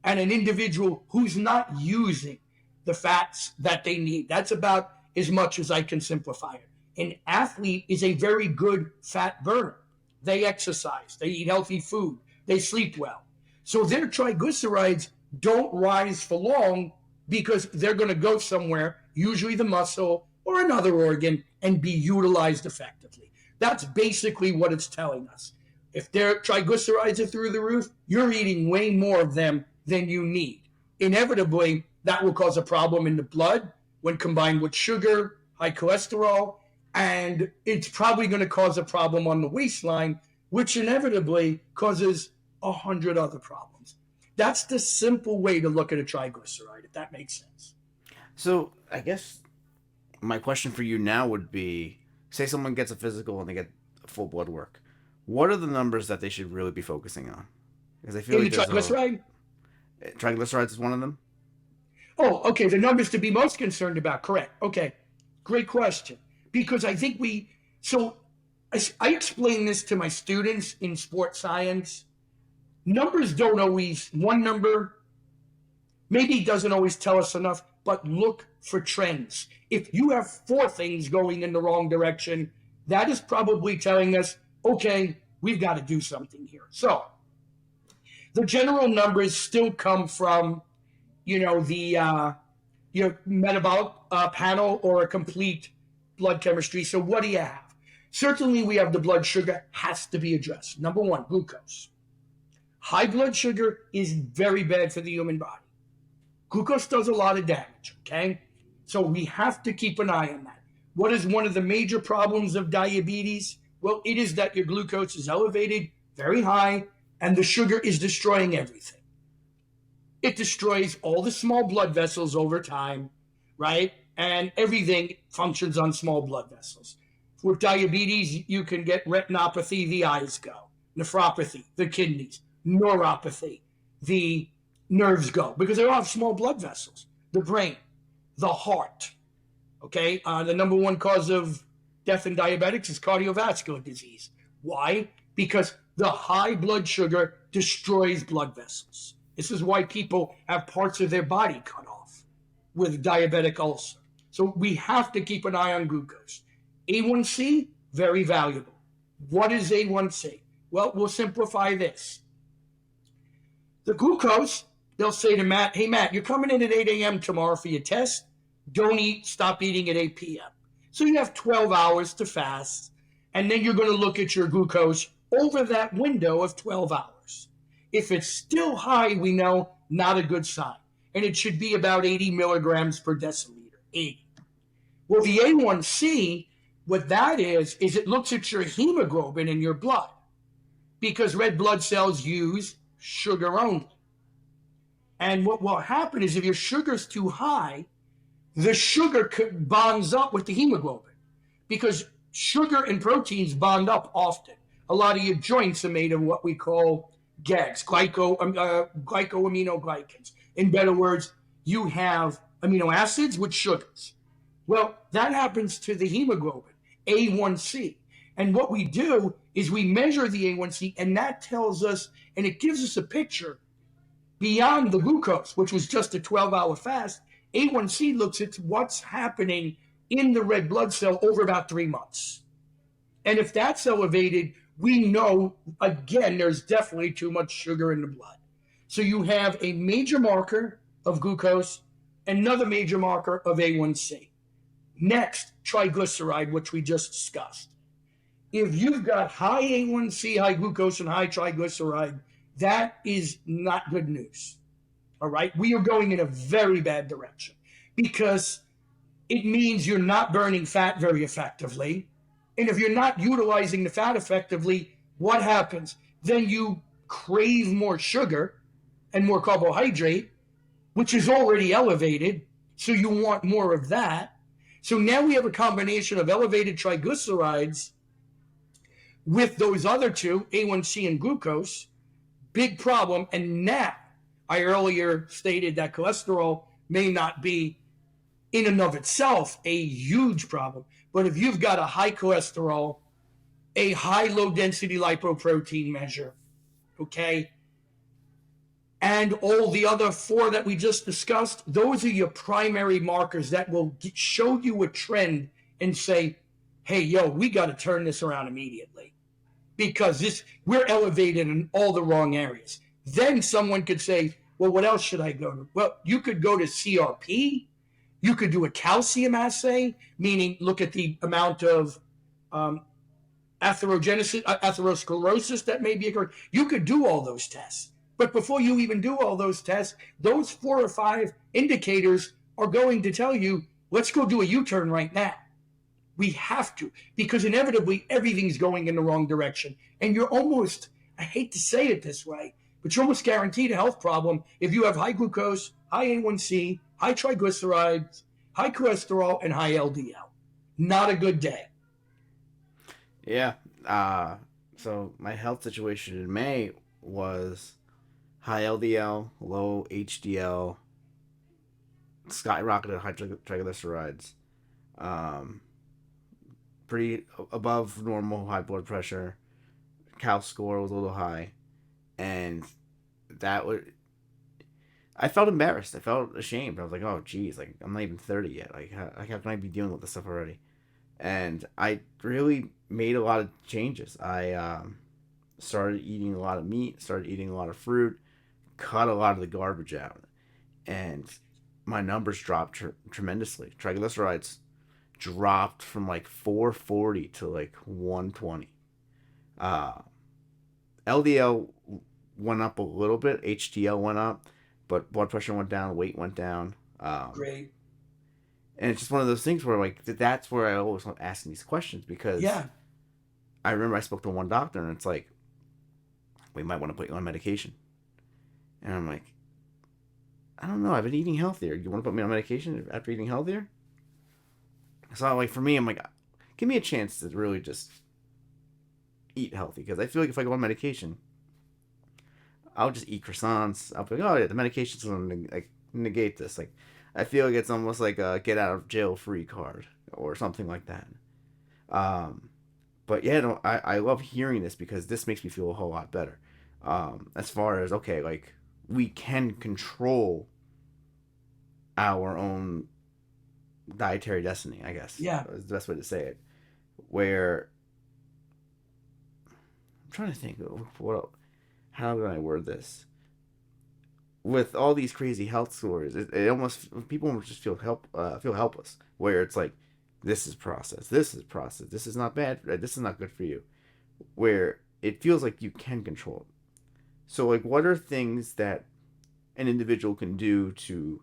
and an individual who's not using the fats that they need. That's about as much as I can simplify it. An athlete is a very good fat burner. They exercise, they eat healthy food, they sleep well. So their triglycerides don't rise for long because they're going to go somewhere, usually the muscle or another organ, and be utilized effectively. That's basically what it's telling us. If their triglycerides are through the roof, you're eating way more of them than you need. Inevitably, that will cause a problem in the blood when combined with sugar, high cholesterol, and it's probably going to cause a problem on the waistline, which inevitably causes 100 other problems. That's the simple way to look at a triglyceride, if that makes sense. So I guess my question for you now would be, say someone gets a physical and they get full blood work. What are the numbers that they should really be focusing on? Because I feel In like the triglyceride? Triglycerides is one of them? Oh, okay. The numbers to be most concerned about. Correct. Okay. Great question. Because I think I explain this to my students in sports science. Numbers don't always, one number maybe doesn't always tell us enough, but look for trends. If you have 4 things going in the wrong direction, that is probably telling us, okay, we've got to do something here. So the general numbers still come from, the metabolic panel or a complete blood chemistry. So what do you have? Certainly we have the blood sugar has to be addressed. Number 1, glucose. High blood sugar is very bad for the human body. Glucose does a lot of damage, okay? So we have to keep an eye on that. What is one of the major problems of diabetes? Well, it is that your glucose is elevated, very high, and the sugar is destroying everything. It destroys all the small blood vessels over time, right? And everything functions on small blood vessels. With diabetes, you can get retinopathy, the eyes go, nephropathy, the kidneys, neuropathy, the nerves go, because they all have small blood vessels, the brain, the heart, okay? The number 1 cause of death in diabetics is cardiovascular disease. Why? Because the high blood sugar destroys blood vessels. This is why people have parts of their body cut off with diabetic ulcer. So we have to keep an eye on glucose. A1C, very valuable. What is A1C? Well, we'll simplify this. The glucose, they'll say to Matt, hey, Matt, you're coming in at 8 a.m. tomorrow for your test. Don't eat, stop eating at 8 p.m. So you have 12 hours to fast, and then you're going to look at your glucose over that window of 12 hours. If it's still high, we know not a good sign. And it should be about 80 milligrams per deciliter, 80. Well, the A1C, What that is it looks at your hemoglobin in your blood, because red blood cells use sugar only. And what will happen is if your sugar's too high, the sugar bonds up with the hemoglobin, because sugar and proteins bond up often. A lot of your joints are made of what we call GAGs, glycoaminoglycans. In better words, you have amino acids with sugars. Well, that happens to the hemoglobin, A1C. And what we do is we measure the A1C, and that tells us, and it gives us a picture beyond the glucose, which was just a 12-hour fast. A1C looks at what's happening in the red blood cell over about 3 months. And if that's elevated, we know, again, there's definitely too much sugar in the blood. So you have a major marker of glucose, another major marker of A1C. Next, triglyceride, which we just discussed. If you've got high A1C, high glucose, and high triglyceride, that is not good news. All right? We are going in a very bad direction, because it means you're not burning fat very effectively. And if you're not utilizing the fat effectively, what happens? Then you crave more sugar and more carbohydrate, which is already elevated. So you want more of that. So now we have a combination of elevated triglycerides with those other two, A1C and glucose. Big problem. And now, I earlier stated that cholesterol may not be in and of itself a huge problem, but if you've got a high cholesterol, a high low density lipoprotein measure, okay, and all the other four that we just discussed, those are your primary markers that will show you a trend and say, hey, yo, we got to turn this around immediately, because we're elevated in all the wrong areas. Then someone could say, well, what else should I go to? Well, you could go to CRP. You could do a calcium assay, meaning look at the amount of atherosclerosis that may be occurring. You could do all those tests. But before you even do all those tests, those 4 or 5 indicators are going to tell you, let's go do a U-turn right now. We have to, because inevitably everything's going in the wrong direction. And you're almost, I hate to say it this way, but you're almost guaranteed a health problem if you have high glucose, high A1C, high triglycerides, high cholesterol, and high LDL. Not a good day. Yeah. So my health situation in May was high LDL, low HDL, skyrocketed high triglycerides, pretty above normal high blood pressure. Cal score was a little high, and that would. I felt embarrassed. I felt ashamed. I was like, "Oh, geez, like I'm not even 30 yet. Like, how can I be dealing with this stuff already?" And I really made a lot of changes. I started eating a lot of meat, started eating a lot of fruit, cut a lot of the garbage out, and my numbers dropped tremendously. Triglycerides dropped from like 440 to like 120. LDL went up a little bit. HDL went up, but blood pressure went down. Weight went down. Great. And it's just one of those things where like that's where I always want asking these questions, because I remember I spoke to one doctor and it's like, we might want to put you on medication. And I'm like, I don't know. I've been eating healthier. You want to put me on medication after eating healthier? So like for me, I'm like, give me a chance to really just eat healthy, because I feel like if I go on medication, I'll just eat croissants. I'll be like, oh yeah, the medication's gonna like negate this. Like, I feel like it's almost like a get out of jail free card or something like that. But yeah, no, I love hearing this, because this makes me feel a whole lot better. As far as, okay, like we can control our own dietary destiny, I guess. Yeah. Is the best way to say it. Where I'm trying to think of how can I word this? With all these crazy health stories, it almost, people just feel helpless. Where it's like, this is process, this is not bad, this is not good for you. Where it feels like you can control it. So like, what are things that an individual can do to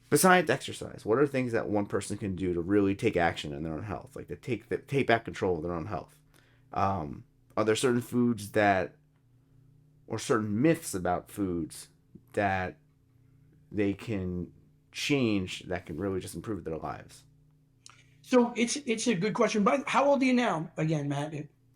Besides exercise, what are things that one person can do to really take action in their own health, like to take back control of their own health? Are there certain foods that, or certain myths about foods that they can change that can really just improve their lives? So it's a good question. But how old are you now, again, Matt?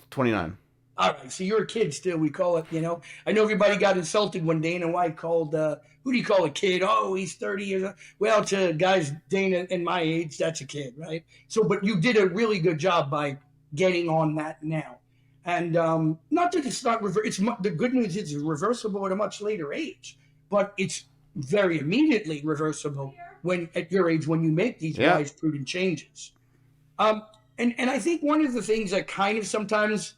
29. All right, so you're a kid still. We call it, I know everybody got insulted when Dana White called, who do you call a kid? Oh, he's 30 years old. Well, to guys Dana and my age, that's a kid, right? So, but you did a really good job by getting on that now. And not that it's not the good news is it's reversible at a much later age, but it's very immediately reversible when at your age when you make these wise, prudent changes. And I think one of the things that kind of sometimes,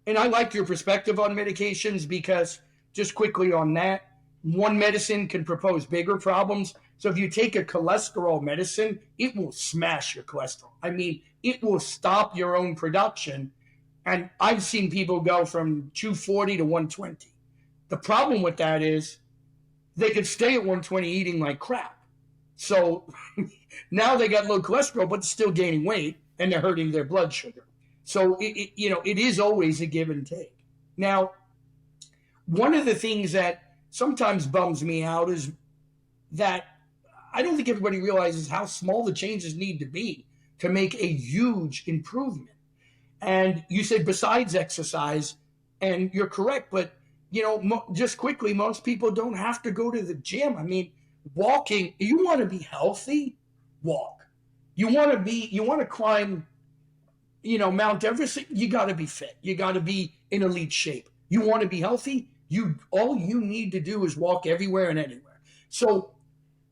and I like your perspective on medications because just quickly on that, one medicine can propose bigger problems. So if you take a cholesterol medicine, it will smash your cholesterol. I mean, it will stop your own production. And I've seen people go from 240 to 120. The problem with that is they could stay at 120 eating like crap. So now they got low cholesterol, but still gaining weight and they're hurting their blood sugar. So it is always a give and take. Now, one of the things that sometimes bums me out is that I don't think everybody realizes how small the changes need to be to make a huge improvement. And you said besides exercise, and you're correct, but just quickly, most people don't have to go to the gym. I mean, walking, you want to be healthy, walk. You want to climb, Mount Everest, you got to be fit. You got to be in elite shape. You want to be healthy, all you need to do is walk everywhere and anywhere. So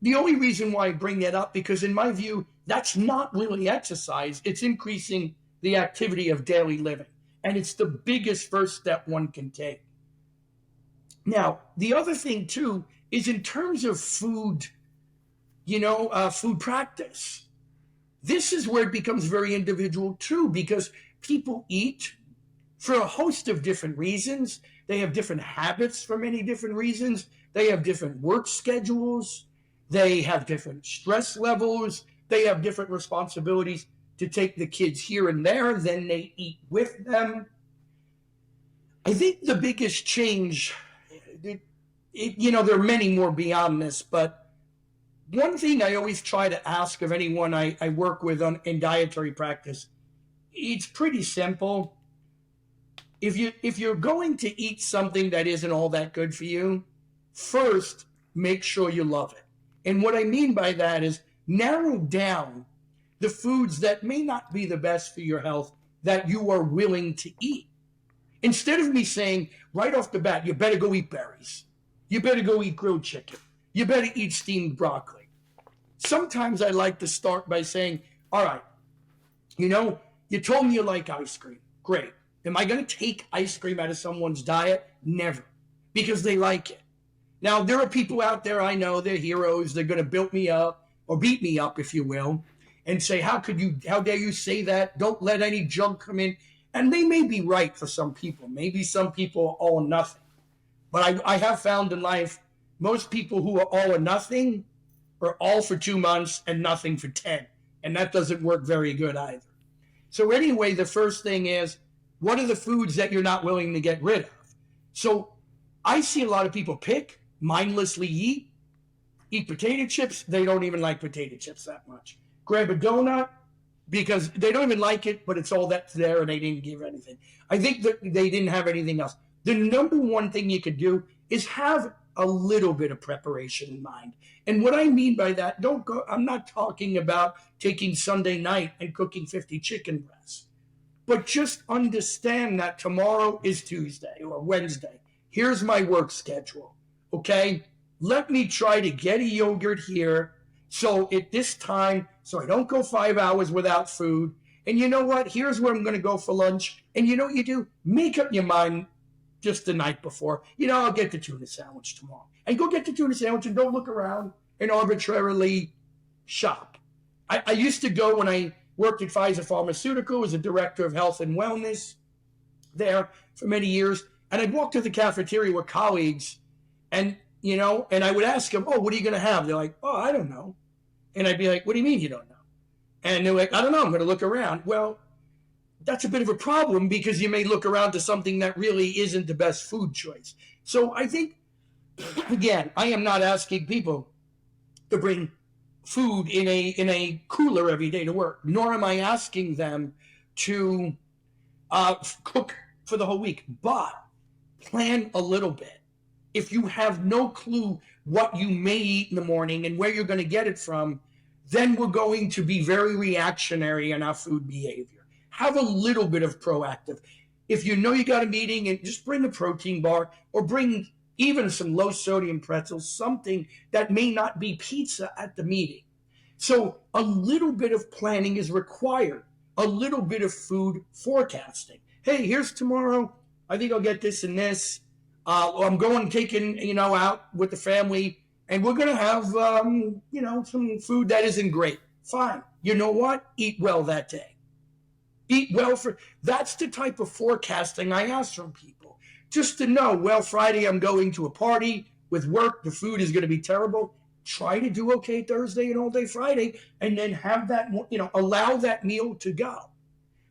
the only reason why I bring that up, because in my view, that's not really exercise. It's increasing the activity of daily living. And it's the biggest first step one can take. Now, the other thing too is in terms of food, food practice. This is where it becomes very individual too, because people eat for a host of different reasons. They have different habits for many different reasons. They have different work schedules. They have different stress levels. They have different responsibilities to take the kids here and there. Then they eat with them. I think the biggest change, there are many more beyond this, but one thing I always try to ask of anyone I work with in dietary practice, it's pretty simple. If you're going to eat something that isn't all that good for you, first, make sure you love it. And what I mean by that is narrow down the foods that may not be the best for your health that you are willing to eat. Instead of me saying right off the bat, you better go eat berries. You better go eat grilled chicken. You better eat steamed broccoli. Sometimes I like to start by saying, all right, you told me you like ice cream. Great. Am I going to take ice cream out of someone's diet? Never. Because they like it. Now, there are people out there I know, they're heroes. They're going to build me up or beat me up, if you will, and say, how dare you say that? Don't let any junk come in. And they may be right for some people. Maybe some people are all or nothing. But I have found in life, most people who are all or nothing are all for 2 months and nothing for 10. And that doesn't work very good either. So anyway, the first thing is, what are the foods that you're not willing to get rid of? So I see a lot of people mindlessly eat potato chips. They don't even like potato chips that much. Grab a donut because they don't even like it, but it's all that's there and they didn't give anything. I think that they didn't have anything else. The number one thing you could do is have a little bit of preparation in mind. And what I mean by that, I'm not talking about taking Sunday night and cooking 50 chicken breasts, but just understand that tomorrow is Tuesday or Wednesday. Here's my work schedule. Okay. Let me try to get a yogurt here. So at this time, so I don't go 5 hours without food. And you know what? Here's where I'm going to go for lunch. And you know what you do? Make up your mind just the night before. I'll get the tuna sandwich tomorrow. And go get the tuna sandwich and don't look around and arbitrarily shop. I used to go when I worked at Pfizer Pharmaceutical as a director of health and wellness there for many years. And I'd walk to the cafeteria with colleagues and and I would ask them, oh, what are you going to have? They're like, oh, I don't know. And I'd be like, what do you mean you don't know? And they're like, I don't know. I'm going to look around. Well, that's a bit of a problem because you may look around to something that really isn't the best food choice. So I think, again, I am not asking people to bring food in a cooler every day to work, nor am I asking them to cook for the whole week, but plan a little bit. If you have no clue what you may eat in the morning and where you're going to get it from, then we're going to be very reactionary in our food behavior. Have a little bit of proactive. If you know you got a meeting, and just bring a protein bar or bring even some low sodium pretzels, something that may not be pizza at the meeting. So a little bit of planning is required, a little bit of food forecasting. Hey, here's tomorrow. I think I'll get this and this. I'm going taking, out with the family, and we're going to have, some food that isn't great. Fine. You know what? Eat well that day. Eat well that's the type of forecasting I ask from people. Just to know, well, Friday I'm going to a party with work. The food is going to be terrible. Try to do okay Thursday and all day Friday, and then have that, allow that meal to go.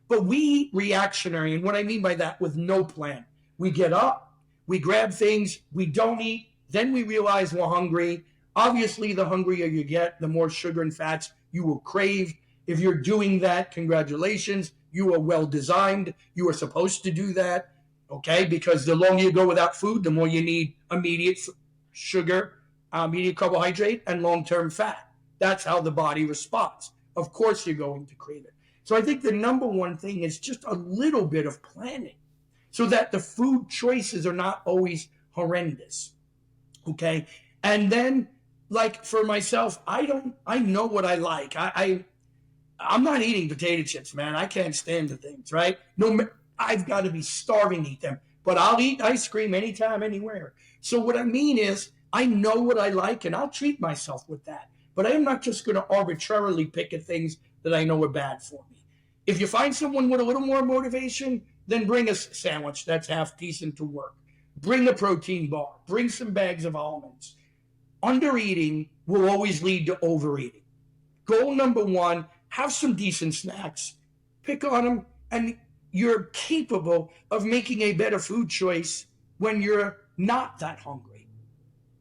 But we eat reactionary, and what I mean by that, with no plan. We get up, we grab things, we don't eat, then we realize we're hungry. Obviously, the hungrier you get, the more sugar and fats you will crave. If you're doing that, congratulations. You are well designed. You are supposed to do that, okay? Because the longer you go without food, the more you need immediate sugar, immediate carbohydrate, and long-term fat. That's how the body responds. Of course, you're going to crave it. So I think the number one thing is just a little bit of planning so that the food choices are not always horrendous, okay? And then, like for myself, I know what I like. I'm not eating potato chips, man. I can't stand the things, right? No, I've got to be starving to eat them. But I'll eat ice cream anytime, anywhere. So what I mean is, I know what I like, and I'll treat myself with that. But I am not just going to arbitrarily pick at things that I know are bad for me. If you find someone with a little more motivation, then bring a sandwich that's half decent to work. Bring a protein bar. Bring some bags of almonds. Undereating will always lead to overeating. Goal number one, have some decent snacks. Pick on them, and you're capable of making a better food choice when you're not that hungry.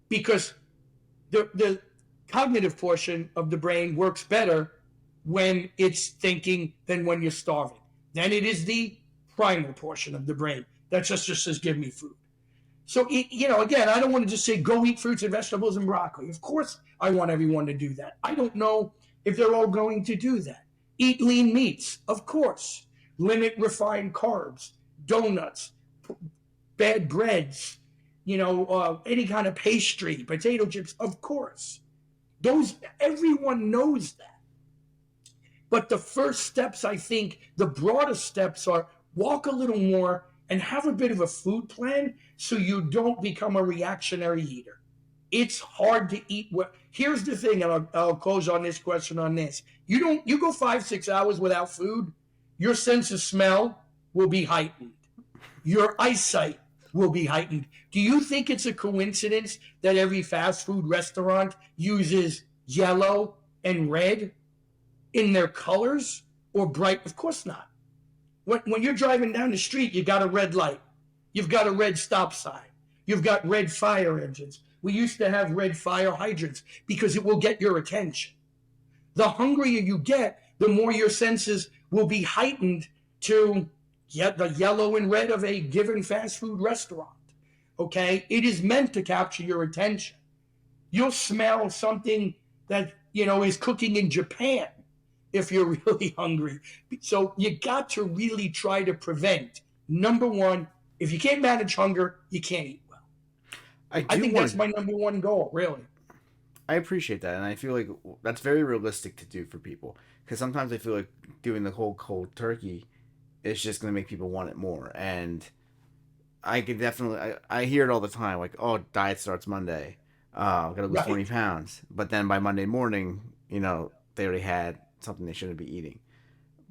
Because the cognitive portion of the brain works better when it's thinking than when you're starving. Then it is the primal portion of the brain that just says, give me food. So, again, I don't want to just say, go eat fruits and vegetables and broccoli. Of course, I want everyone to do that. I don't know if they're all going to do that. Eat lean meats, of course. Limit refined carbs, donuts, bad breads, any kind of pastry, potato chips, of course. Everyone knows that. But the first steps, I think, the broadest steps are walk a little more and have a bit of a food plan so you don't become a reactionary eater. It's hard to eat well. Here's the thing, and I'll close on this question on this. You go 5-6 hours without food, your sense of smell will be heightened. Your eyesight will be heightened. Do you think it's a coincidence that every fast food restaurant uses yellow and red in their colors or bright? Of course not. When you're driving down the street, you got a red light. You've got a red stop sign. You've got red fire engines. We used to have red fire hydrants because it will get your attention. The hungrier you get, the more your senses will be heightened to the yellow and red of a given fast food restaurant. Okay? It is meant to capture your attention. You'll smell something that, is cooking in Japan if you're really hungry. So you got to really try to prevent. Number one, if you can't manage hunger, you can't eat well. I think that's my number one goal, really. I appreciate that, and I feel like that's very realistic to do for people. Because sometimes I feel like doing the whole cold turkey is just going to make people want it more. And I can definitely, I hear it all the time, like, oh, diet starts Monday. I've got to lose 20 pounds. But then by Monday morning, they already had something they shouldn't be eating.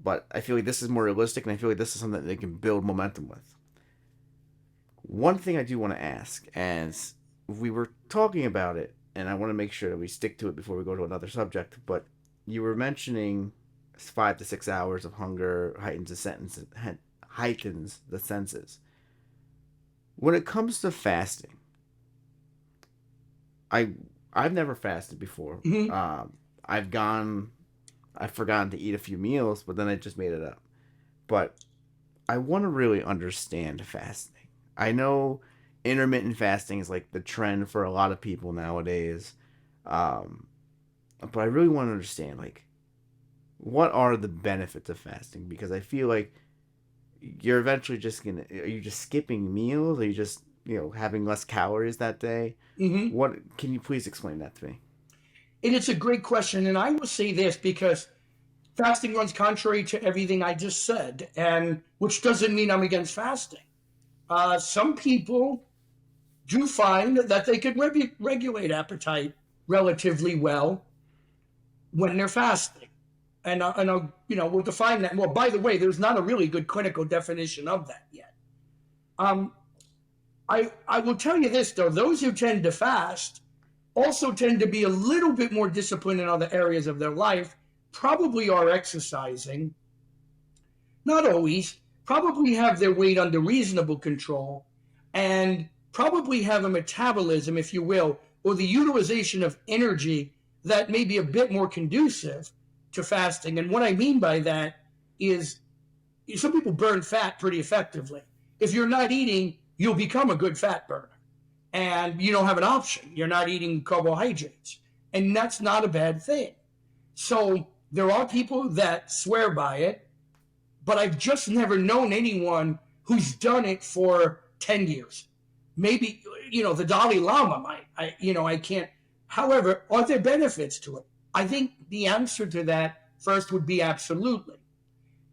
But I feel like this is more realistic, and I feel like this is something that they can build momentum with. One thing I do want to ask, and we were talking about it, and I want to make sure that we stick to it before we go to another subject. But you were mentioning 5 to 6 hours of hunger heightens the senses. When it comes to fasting, I I've never fasted before. Mm-hmm. I've gone, I've forgotten to eat a few meals, but then I just made it up. But I want to really understand fasting. I know intermittent fasting is like the trend for a lot of people nowadays, um, but I really want to understand like what are the benefits of fasting, because I feel like you're eventually just gonna, are you just skipping meals? Are you just, having less calories that day? Mm-hmm. What can you please explain that to me? And it's a great question. And I will say this because fasting runs contrary to everything I just said, and which doesn't mean I'm against fasting. Some people do find that they could regulate appetite relatively well when they're fasting. And we'll define that. Well, by the way, there's not a really good clinical definition of that yet. Um, I will tell you this, though. Those who tend to fast also tend to be a little bit more disciplined in other areas of their life, probably are exercising, not always, probably have their weight under reasonable control, and probably have a metabolism, if you will, or the utilization of energy that may be a bit more conducive to fasting. And what I mean by that is some people burn fat pretty effectively. If you're not eating, you'll become a good fat burner. And you don't have an option. You're not eating carbohydrates. And that's not a bad thing. So there are people that swear by it, but I've just never known anyone who's done it for 10 years. Maybe, the Dalai Lama might. I can't. However, are there benefits to it? I think the answer to that first would be absolutely.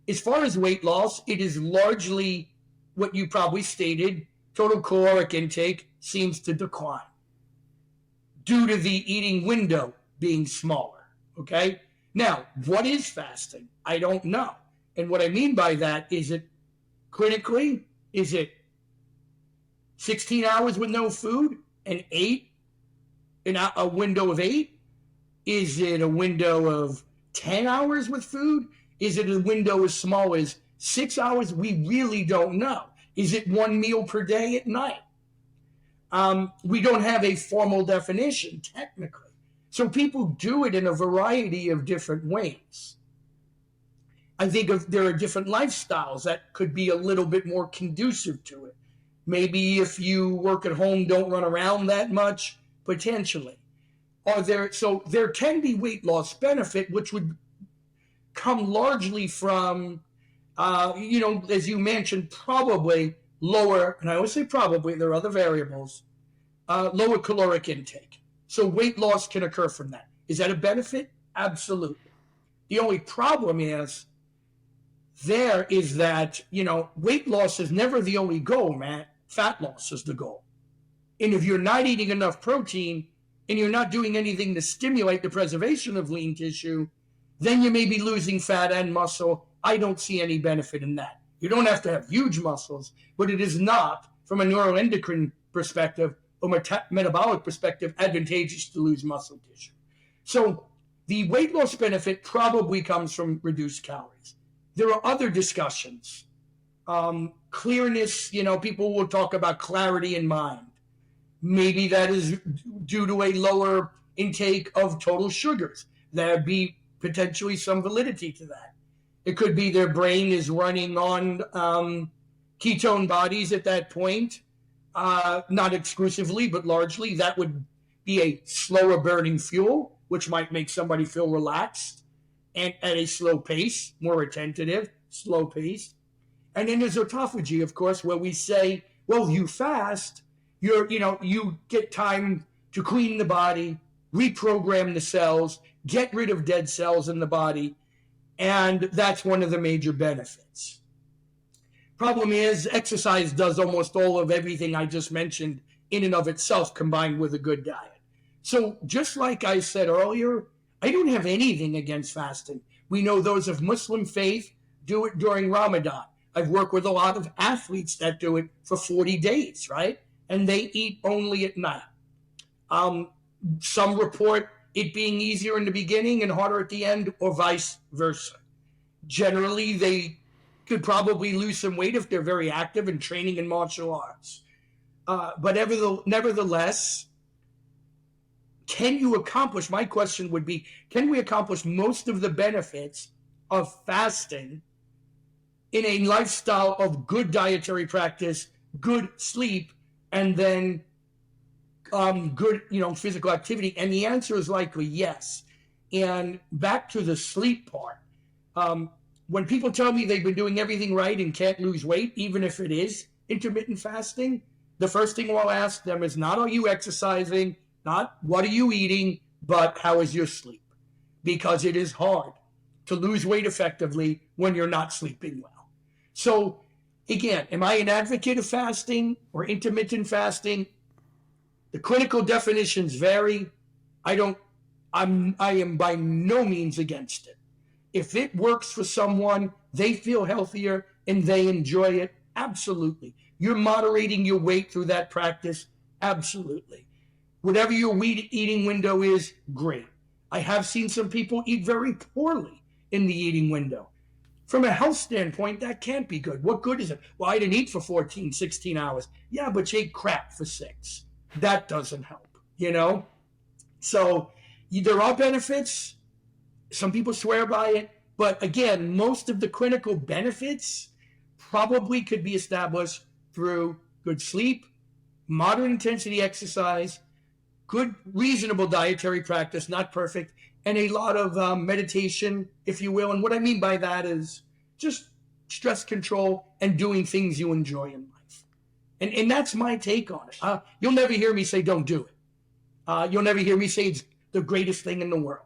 As far as weight loss, it is largely what you probably stated. Total caloric intake seems to decline due to the eating window being smaller. Okay? Now, what is fasting? I don't know. And what I mean by that is it clinically, is it 16 hours with no food and a window of 8? Is it a window of 10 hours with food? Is it a window as small as 6 hours? We really don't know. Is it one meal per day at night? We don't have a formal definition, technically. So people do it in a variety of different ways. I think there are different lifestyles that could be a little bit more conducive to it. Maybe if you work at home, don't run around that much, potentially. So there can be weight loss benefit, which would come largely from, as you mentioned, probably lower, and I always say probably, there are other variables, lower caloric intake. So weight loss can occur from that. Is that a benefit? Absolutely. The only problem is that, weight loss is never the only goal, Matt. Fat loss is the goal. And if you're not eating enough protein and you're not doing anything to stimulate the preservation of lean tissue, then you may be losing fat and muscle. I don't see any benefit in that. You don't have to have huge muscles, but it is not, from a neuroendocrine perspective or metabolic perspective, advantageous to lose muscle tissue. So the weight loss benefit probably comes from reduced calories. There are other discussions. Clearness, people will talk about clarity in mind. Maybe that is due to a lower intake of total sugars. There'd be potentially some validity to that. It could be their brain is running on ketone bodies at that point, not exclusively, but largely. That would be a slower burning fuel, which might make somebody feel relaxed and at a slow pace, more attentive, slow pace. And then there's autophagy, of course, where we say, well, you fast, you get time to clean the body, reprogram the cells, get rid of dead cells in the body, and that's one of the major benefits. Problem is, exercise does almost all of everything I just mentioned in and of itself, combined with a good diet. So just like I said earlier, I don't have anything against fasting. We know those of Muslim faith do it during Ramadan. I've worked with a lot of athletes that do it for 40 days, right? And they eat only at night. Some report it being easier in the beginning and harder at the end, or vice versa. Generally, they could probably lose some weight if they're very active and training in martial arts. But nevertheless, can you accomplish, my question would be, can we accomplish most of the benefits of fasting in a lifestyle of good dietary practice, good sleep, and then good, physical activity? And the answer is likely yes. And back to the sleep part. When people tell me they've been doing everything right and can't lose weight, even if it is intermittent fasting, the first thing I'll ask them is not, are you exercising, not what are you eating, but how is your sleep? Because it is hard to lose weight effectively when you're not sleeping well. So again, am I an advocate of fasting or intermittent fasting? The clinical definitions vary. I am by no means against it. If it works for someone, they feel healthier and they enjoy it, absolutely. You're moderating your weight through that practice, absolutely. Whatever your eating window is, great. I have seen some people eat very poorly in the eating window. From a health standpoint, that can't be good. What good is it? Well, I didn't eat for 14, 16 hours. Yeah, but you ate crap for 6. That doesn't help, So there are benefits. Some people swear by it. But again, most of the clinical benefits probably could be established through good sleep, moderate intensity exercise, good, reasonable dietary practice, not perfect, and a lot of meditation, if you will. And what I mean by that is just stress control and doing things you enjoy in life. And that's my take on it. You'll never hear me say don't do it. You'll never hear me say it's the greatest thing in the world.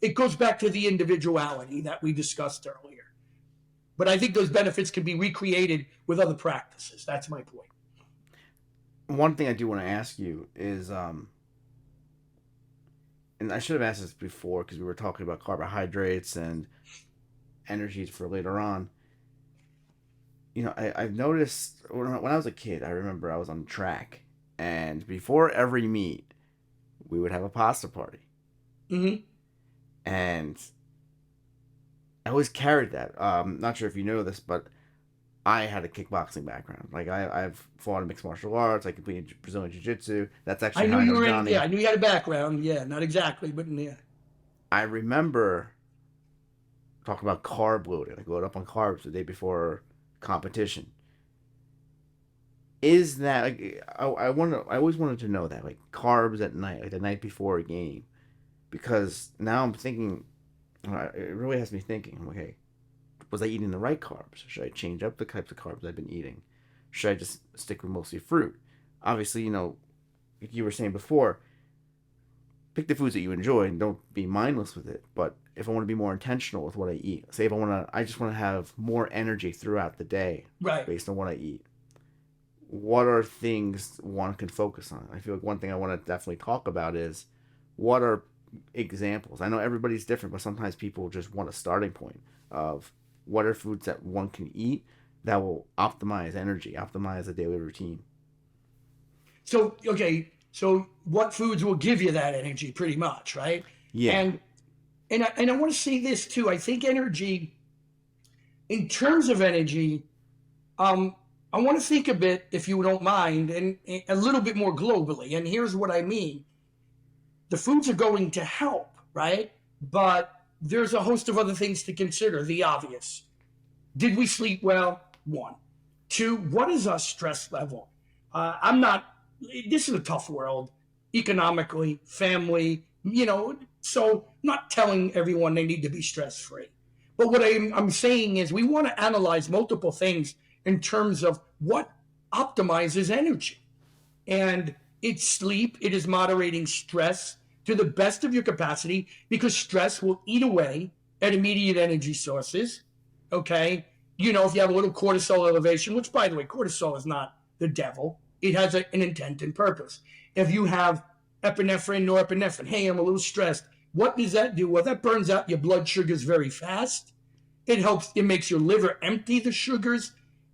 It goes back to the individuality that we discussed earlier. But I think those benefits can be recreated with other practices. That's my point. One thing I do want to ask you is, and I should have asked this before because we were talking about carbohydrates and energies for later on. I've noticed when I was a kid, I remember I was on track, and before every meet, we would have a pasta party. Mm-hmm. And I always carried that. Not sure if you know this, but I had a kickboxing background. Like I've fought in mixed martial arts. I competed Brazilian jiu-jitsu. That's actually I how knew I you know were Johnny. Yeah, I knew you had a background. Yeah, not exactly, but yeah. I remember talking about carb loading. Like load up on carbs the day before competition. Is that like I always wanted to know that, like carbs at night, like the night before a game, because now I'm thinking, it really has me thinking. I'm like, hey, was I eating the right carbs? Should I change up the types of carbs I've been eating? Should I just stick with mostly fruit? Obviously, like you were saying before, pick the foods that you enjoy and don't be mindless with it. But if I want to be more intentional with what I eat, say if I just want to have more energy throughout the day, right, based on what I eat. What are things one can focus on? I feel like one thing I want to definitely talk about is what are examples. I know everybody's different, but sometimes people just want a starting point of what are foods that one can eat that will optimize energy, optimize a daily routine. So what foods will give you that energy, pretty much, right? Yeah. And I want to say this too. I think energy, in terms of energy, I want to think a bit, if you don't mind, and a little bit more globally. And here's what I mean. The foods are going to help, right? But there's a host of other things to consider. The obvious. Did we sleep well? 1. 2, what is our stress level? This is a tough world, economically, family, so not telling everyone they need to be stress-free. But what I'm saying is we want to analyze multiple things in terms of what optimizes energy. And it's sleep, it is moderating stress to the best of your capacity, because stress will eat away at immediate energy sources, okay? If you have a little cortisol elevation, which, by the way, cortisol is not the devil. It has an intent and purpose. If you have epinephrine, norepinephrine, hey, I'm a little stressed, what does that do? Well, that burns out your blood sugars very fast. It makes your liver empty the sugars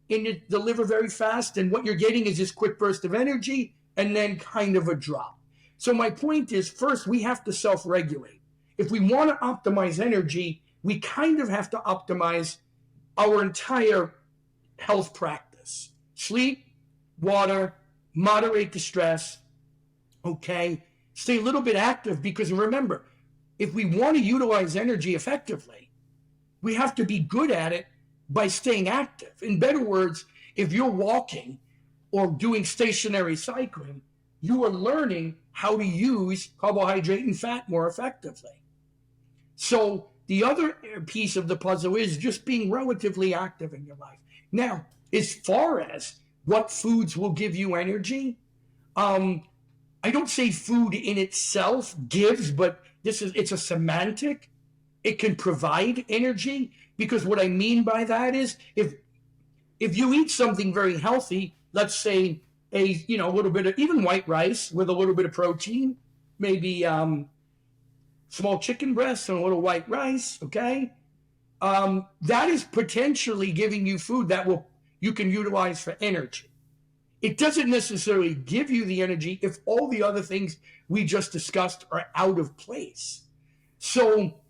in the liver very fast, and what you're getting is this quick burst of energy and then kind of a drop. So my point is, first, we have to self-regulate. If we want to optimize energy, we kind of have to optimize our entire health practice. Sleep, water, moderate the stress, okay? Stay a little bit active, because remember, if we want to utilize energy effectively, we have to be good at it by staying active. In better words, if you're walking or doing stationary cycling, you are learning how to use carbohydrate and fat more effectively. So the other piece of the puzzle is just being relatively active in your life. Now, as far as what foods will give you energy, I don't say food in itself gives, but it's a semantic. It can provide energy, because what I mean by that is if you eat something very healthy, let's say a little bit of even white rice with a little bit of protein, maybe small chicken breasts and a little white rice, okay? That is potentially giving you food that you can utilize for energy. It doesn't necessarily give you the energy if all the other things we just discussed are out of place. So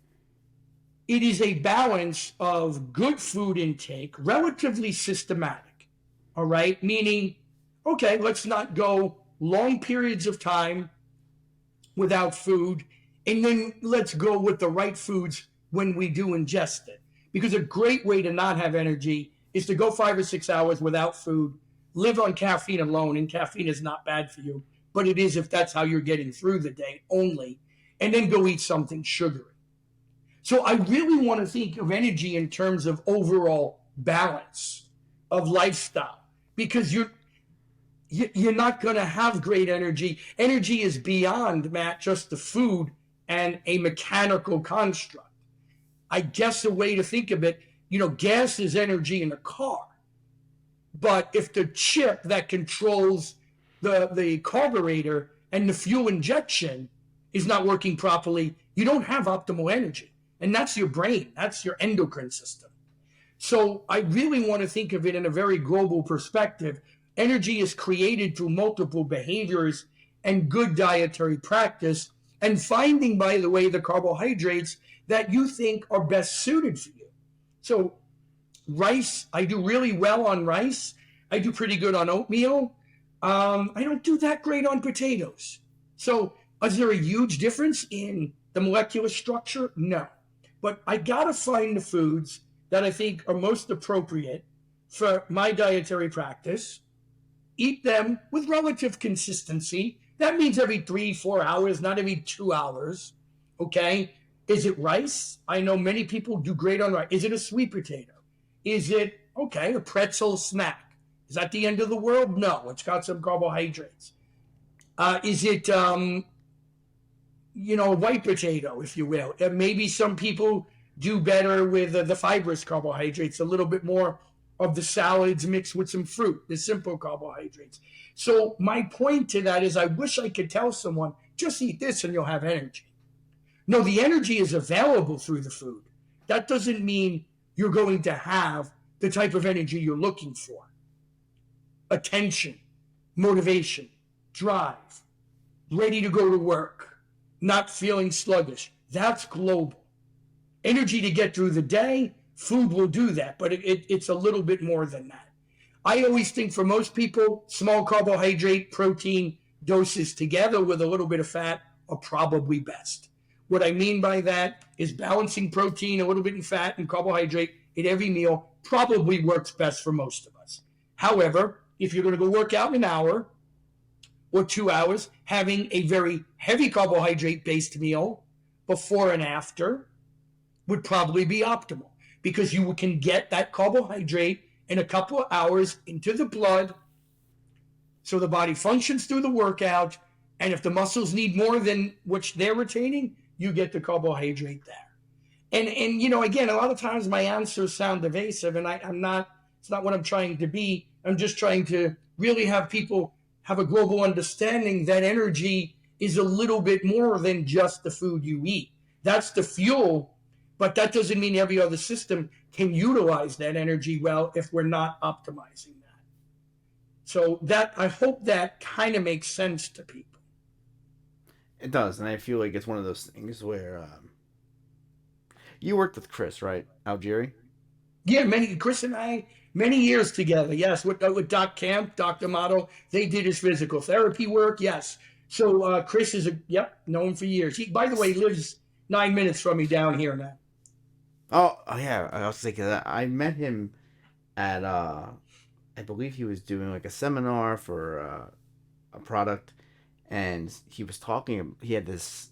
it is a balance of good food intake, relatively systematic, all right? Meaning, okay, let's not go long periods of time without food, and then let's go with the right foods when we do ingest it. Because a great way to not have energy is to go 5 or 6 hours without food, live on caffeine alone, and caffeine is not bad for you, but it is if that's how you're getting through the day only, and then go eat something sugary. So I really want to think of energy in terms of overall balance of lifestyle, because you're not going to have great energy. Energy is beyond, Matt, just the food and a mechanical construct. I guess a way to think of it, gas is energy in a car. But if the chip that controls the carburetor and the fuel injection is not working properly, you don't have optimal energy. And that's your brain. That's your endocrine system. So I really want to think of it in a very global perspective. Energy is created through multiple behaviors and good dietary practice, and finding, by the way, the carbohydrates that you think are best suited for you. So rice, I do really well on rice. I do pretty good on oatmeal. I don't do that great on potatoes. So is there a huge difference in the molecular structure? No. But I got to find the foods that I think are most appropriate for my dietary practice, eat them with relative consistency. That means every 3-4 hours, not every 2 hours, okay? Is it rice? I know many people do great on rice. Is it a sweet potato? Is it, a pretzel snack? Is that the end of the world? No, it's got some carbohydrates. Is it, white potato, if you will? Maybe some people do better with the fibrous carbohydrates, a little bit more of the salads mixed with some fruit, the simple carbohydrates. So my point to that is I wish I could tell someone, just eat this and you'll have energy. No, the energy is available through the food. That doesn't mean you're going to have the type of energy you're looking for. Attention, motivation, drive, ready to go to work, not feeling sluggish. That's global. Energy to get through the day, food will do that, but it's a little bit more than that. I always think for most people, small carbohydrate, protein doses together with a little bit of fat are probably best. What I mean by that is balancing protein, a little bit in fat, and carbohydrate in every meal probably works best for most of us. However, if you're going to go work out in an hour or 2 hours, having a very heavy carbohydrate-based meal before and after would probably be optimal, because you can get that carbohydrate in a couple of hours into the blood so the body functions through the workout, and if the muscles need more than which they're retaining, you get the carbohydrate there. And again, a lot of times my answers sound evasive, and it's not what I'm trying to be. I'm just trying to really have people have a global understanding that energy is a little bit more than just the food you eat. That's the fuel, but that doesn't mean every other system can utilize that energy well if we're not optimizing that. So I hope that kind of makes sense to people. It does, and I feel like it's one of those things where you worked with Chris, right, Algieri? Yeah, Chris and I, many years together. Yes, with Doc Camp, Dr. Motto, they did his physical therapy work. Yes. So Chris is known for years. He, by the way, lives 9 minutes from me down here now. Oh yeah, I was thinking that I met him at I believe he was doing like a seminar for a product, and he was talking. He had this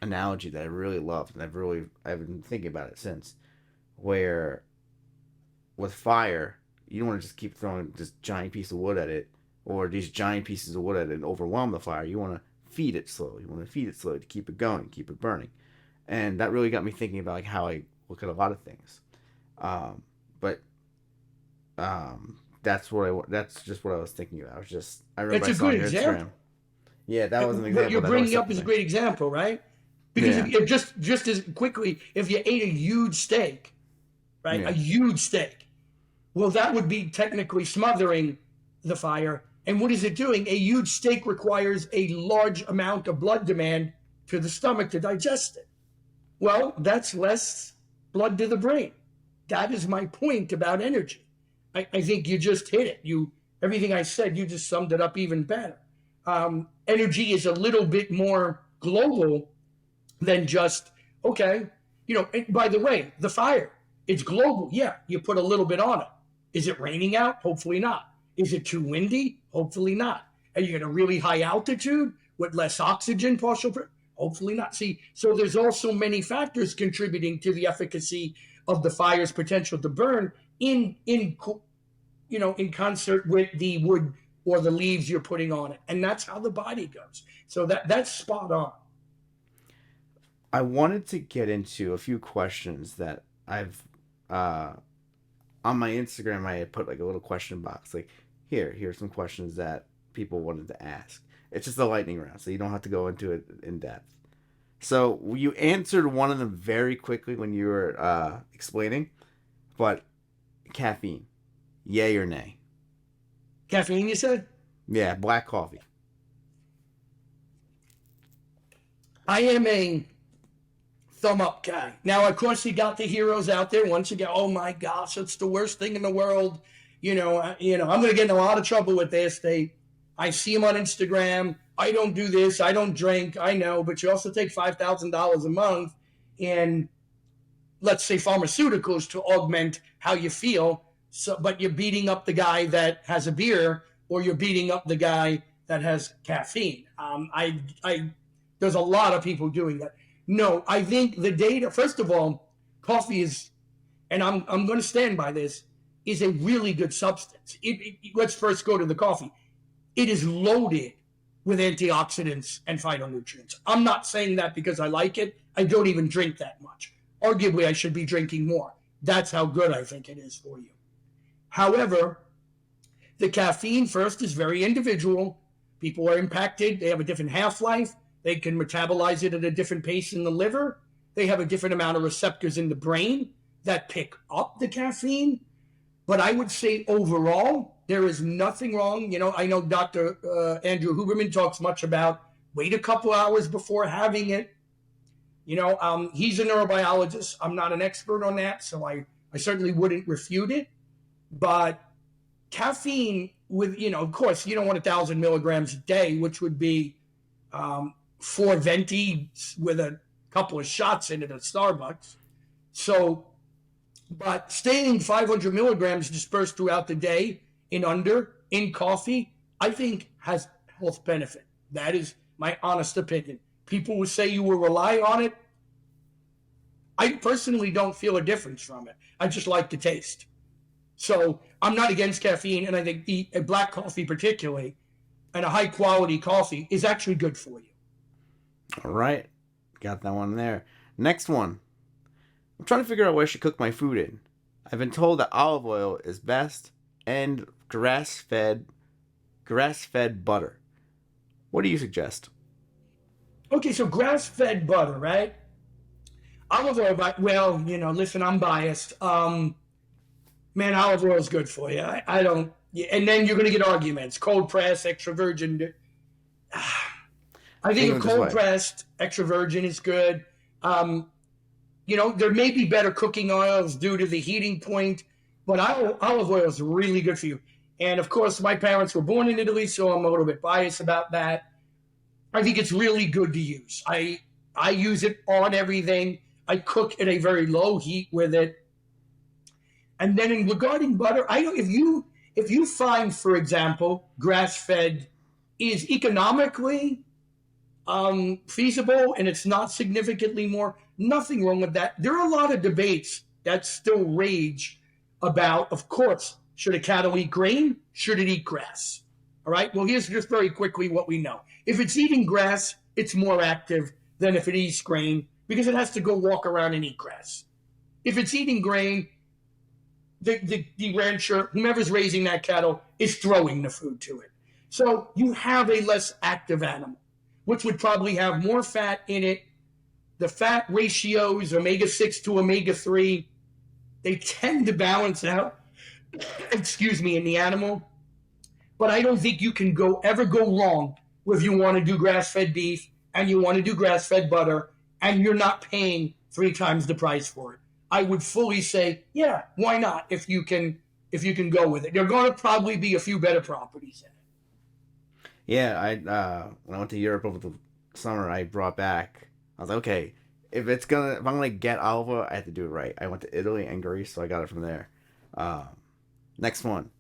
analogy that I really loved, and I've been thinking about it since, where with fire, you don't want to just keep throwing this giant piece of wood at it or these giant pieces of wood at it and overwhelm the fire. You want to feed it slowly. You want to feed it slowly to keep it going, keep it burning. And that really got me thinking about like how I look at a lot of things. But that's just what I was thinking about. I remember It's I a saw good your example. Instagram. Yeah, that was an What example you're that I always bringing have up to is a think. great example, right? Because Yeah, if just as quickly, if you ate a huge steak, right, a yeah. huge steak, well, that would be technically smothering the fire. And what is it doing? A huge steak requires a large amount of blood demand to the stomach to digest it. Well, that's less blood to the brain. That is my point about energy. I think you just hit it. Everything I said, you just summed it up even better. Energy is a little bit more global than just okay. And by the way, the fire, it's global. Yeah, you put a little bit on it. Is it raining out? Hopefully not. Is it too windy? Hopefully not. Are you at a really high altitude with less oxygen partial? Hopefully not. See, so there's also many factors contributing to the efficacy of the fire's potential to burn in concert with the wood or the leaves you're putting on it, and that's how the body goes. So that's spot on. I wanted to get into a few questions that I've uh, on my Instagram. I had put like a little question box, like here's some questions that people wanted to ask. It's just a lightning round, so you don't have to go into it in depth. So you answered one of them very quickly when you were explaining, but caffeine, yay or nay? Caffeine, you said? Yeah, black coffee. I am a thumb up guy. Now, of course, you got the heroes out there. Once you go, oh my gosh, it's the worst thing in the world. I'm going to get in a lot of trouble with this. I see them on Instagram. I don't do this. I don't drink. I know, but you also take $5,000 a month in, let's say, pharmaceuticals to augment how you feel. So, but you're beating up the guy that has a beer, or you're beating up the guy that has caffeine. There's a lot of people doing that. No, I think the data. First of all, coffee is, and I'm going to stand by this, is a really good substance. Let's first go to the coffee. It is loaded with antioxidants and phytonutrients. I'm not saying that because I like it. I don't even drink that much. Arguably, I should be drinking more. That's how good I think it is for you. However, the caffeine first is very individual. People are impacted. They have a different half-life. They can metabolize it at a different pace in the liver. They have a different amount of receptors in the brain that pick up the caffeine. But I would say overall, there is nothing wrong. I know Dr. Andrew Huberman talks much about wait a couple hours before having it. He's a neurobiologist. I'm not an expert on that, so I certainly wouldn't refute it. But caffeine of course, you don't want 1,000 milligrams a day, which would be 4 venti with a couple of shots in it at Starbucks. So, but staying 500 milligrams dispersed throughout the day in coffee, I think has health benefit. That is my honest opinion. People would say you will rely on it. I personally don't feel a difference from it. I just like the taste. So I'm not against caffeine, and I think a black coffee particularly, and a high quality coffee is actually good for you. All right, got that one there. Next one. I'm trying to figure out what I should cook my food in. I've been told that olive oil is best and grass-fed butter. What do you suggest? Okay, so grass-fed butter, right? Olive oil, well, listen, I'm biased. Man, olive oil is good for you. I don't, and then you're going to get arguments. Cold press, extra virgin. I think a cold pressed extra virgin is good. There may be better cooking oils due to the heating point, but olive oil is really good for you. And of course, my parents were born in Italy, so I'm a little bit biased about that. I think it's really good to use. I use it on everything. I cook at a very low heat with it. And then regarding butter, if you find, for example, grass-fed is economically feasible and it's not significantly more, nothing wrong with that. There are a lot of debates that still rage about, of course, should a cattle eat grain? Should it eat grass? All right. Well, here's just very quickly what we know. If it's eating grass, it's more active than if it eats grain because it has to go walk around and eat grass. If it's eating grain, the rancher, whomever's raising that cattle, is throwing the food to it. So you have a less active animal, which would probably have more fat in it. The fat ratios, omega-6 to omega-3, they tend to balance out, in the animal. But I don't think you can ever go wrong if you want to do grass-fed beef and you want to do grass-fed butter and you're not paying 3 times the price for it. I would fully say, yeah, why not? If you can go with it, there are going to probably be a few better properties in it. Yeah, when I went to Europe over the summer, I brought back. I was like, okay, if I'm gonna get olive oil, I have to do it right. I went to Italy and Greece, so I got it from there. Next one,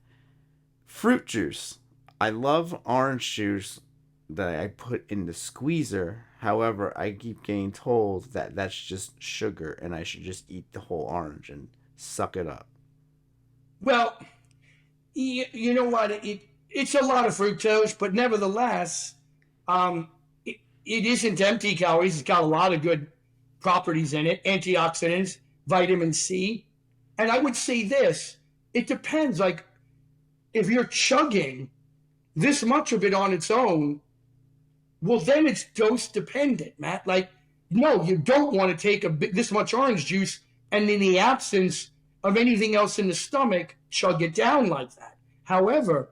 fruit juice. I love orange juice that I put in the squeezer. However, I keep getting told that that's just sugar and I should just eat the whole orange and suck it up. Well, you know what? It's a lot of fructose, but nevertheless, it isn't empty calories. It's got a lot of good properties in it, antioxidants, vitamin C. And I would say this, it depends. Like, if you're chugging this much of it on its own, well, then it's dose dependent, Matt. Like, no, you don't want to take this much orange juice and in the absence of anything else in the stomach, chug it down like that. However,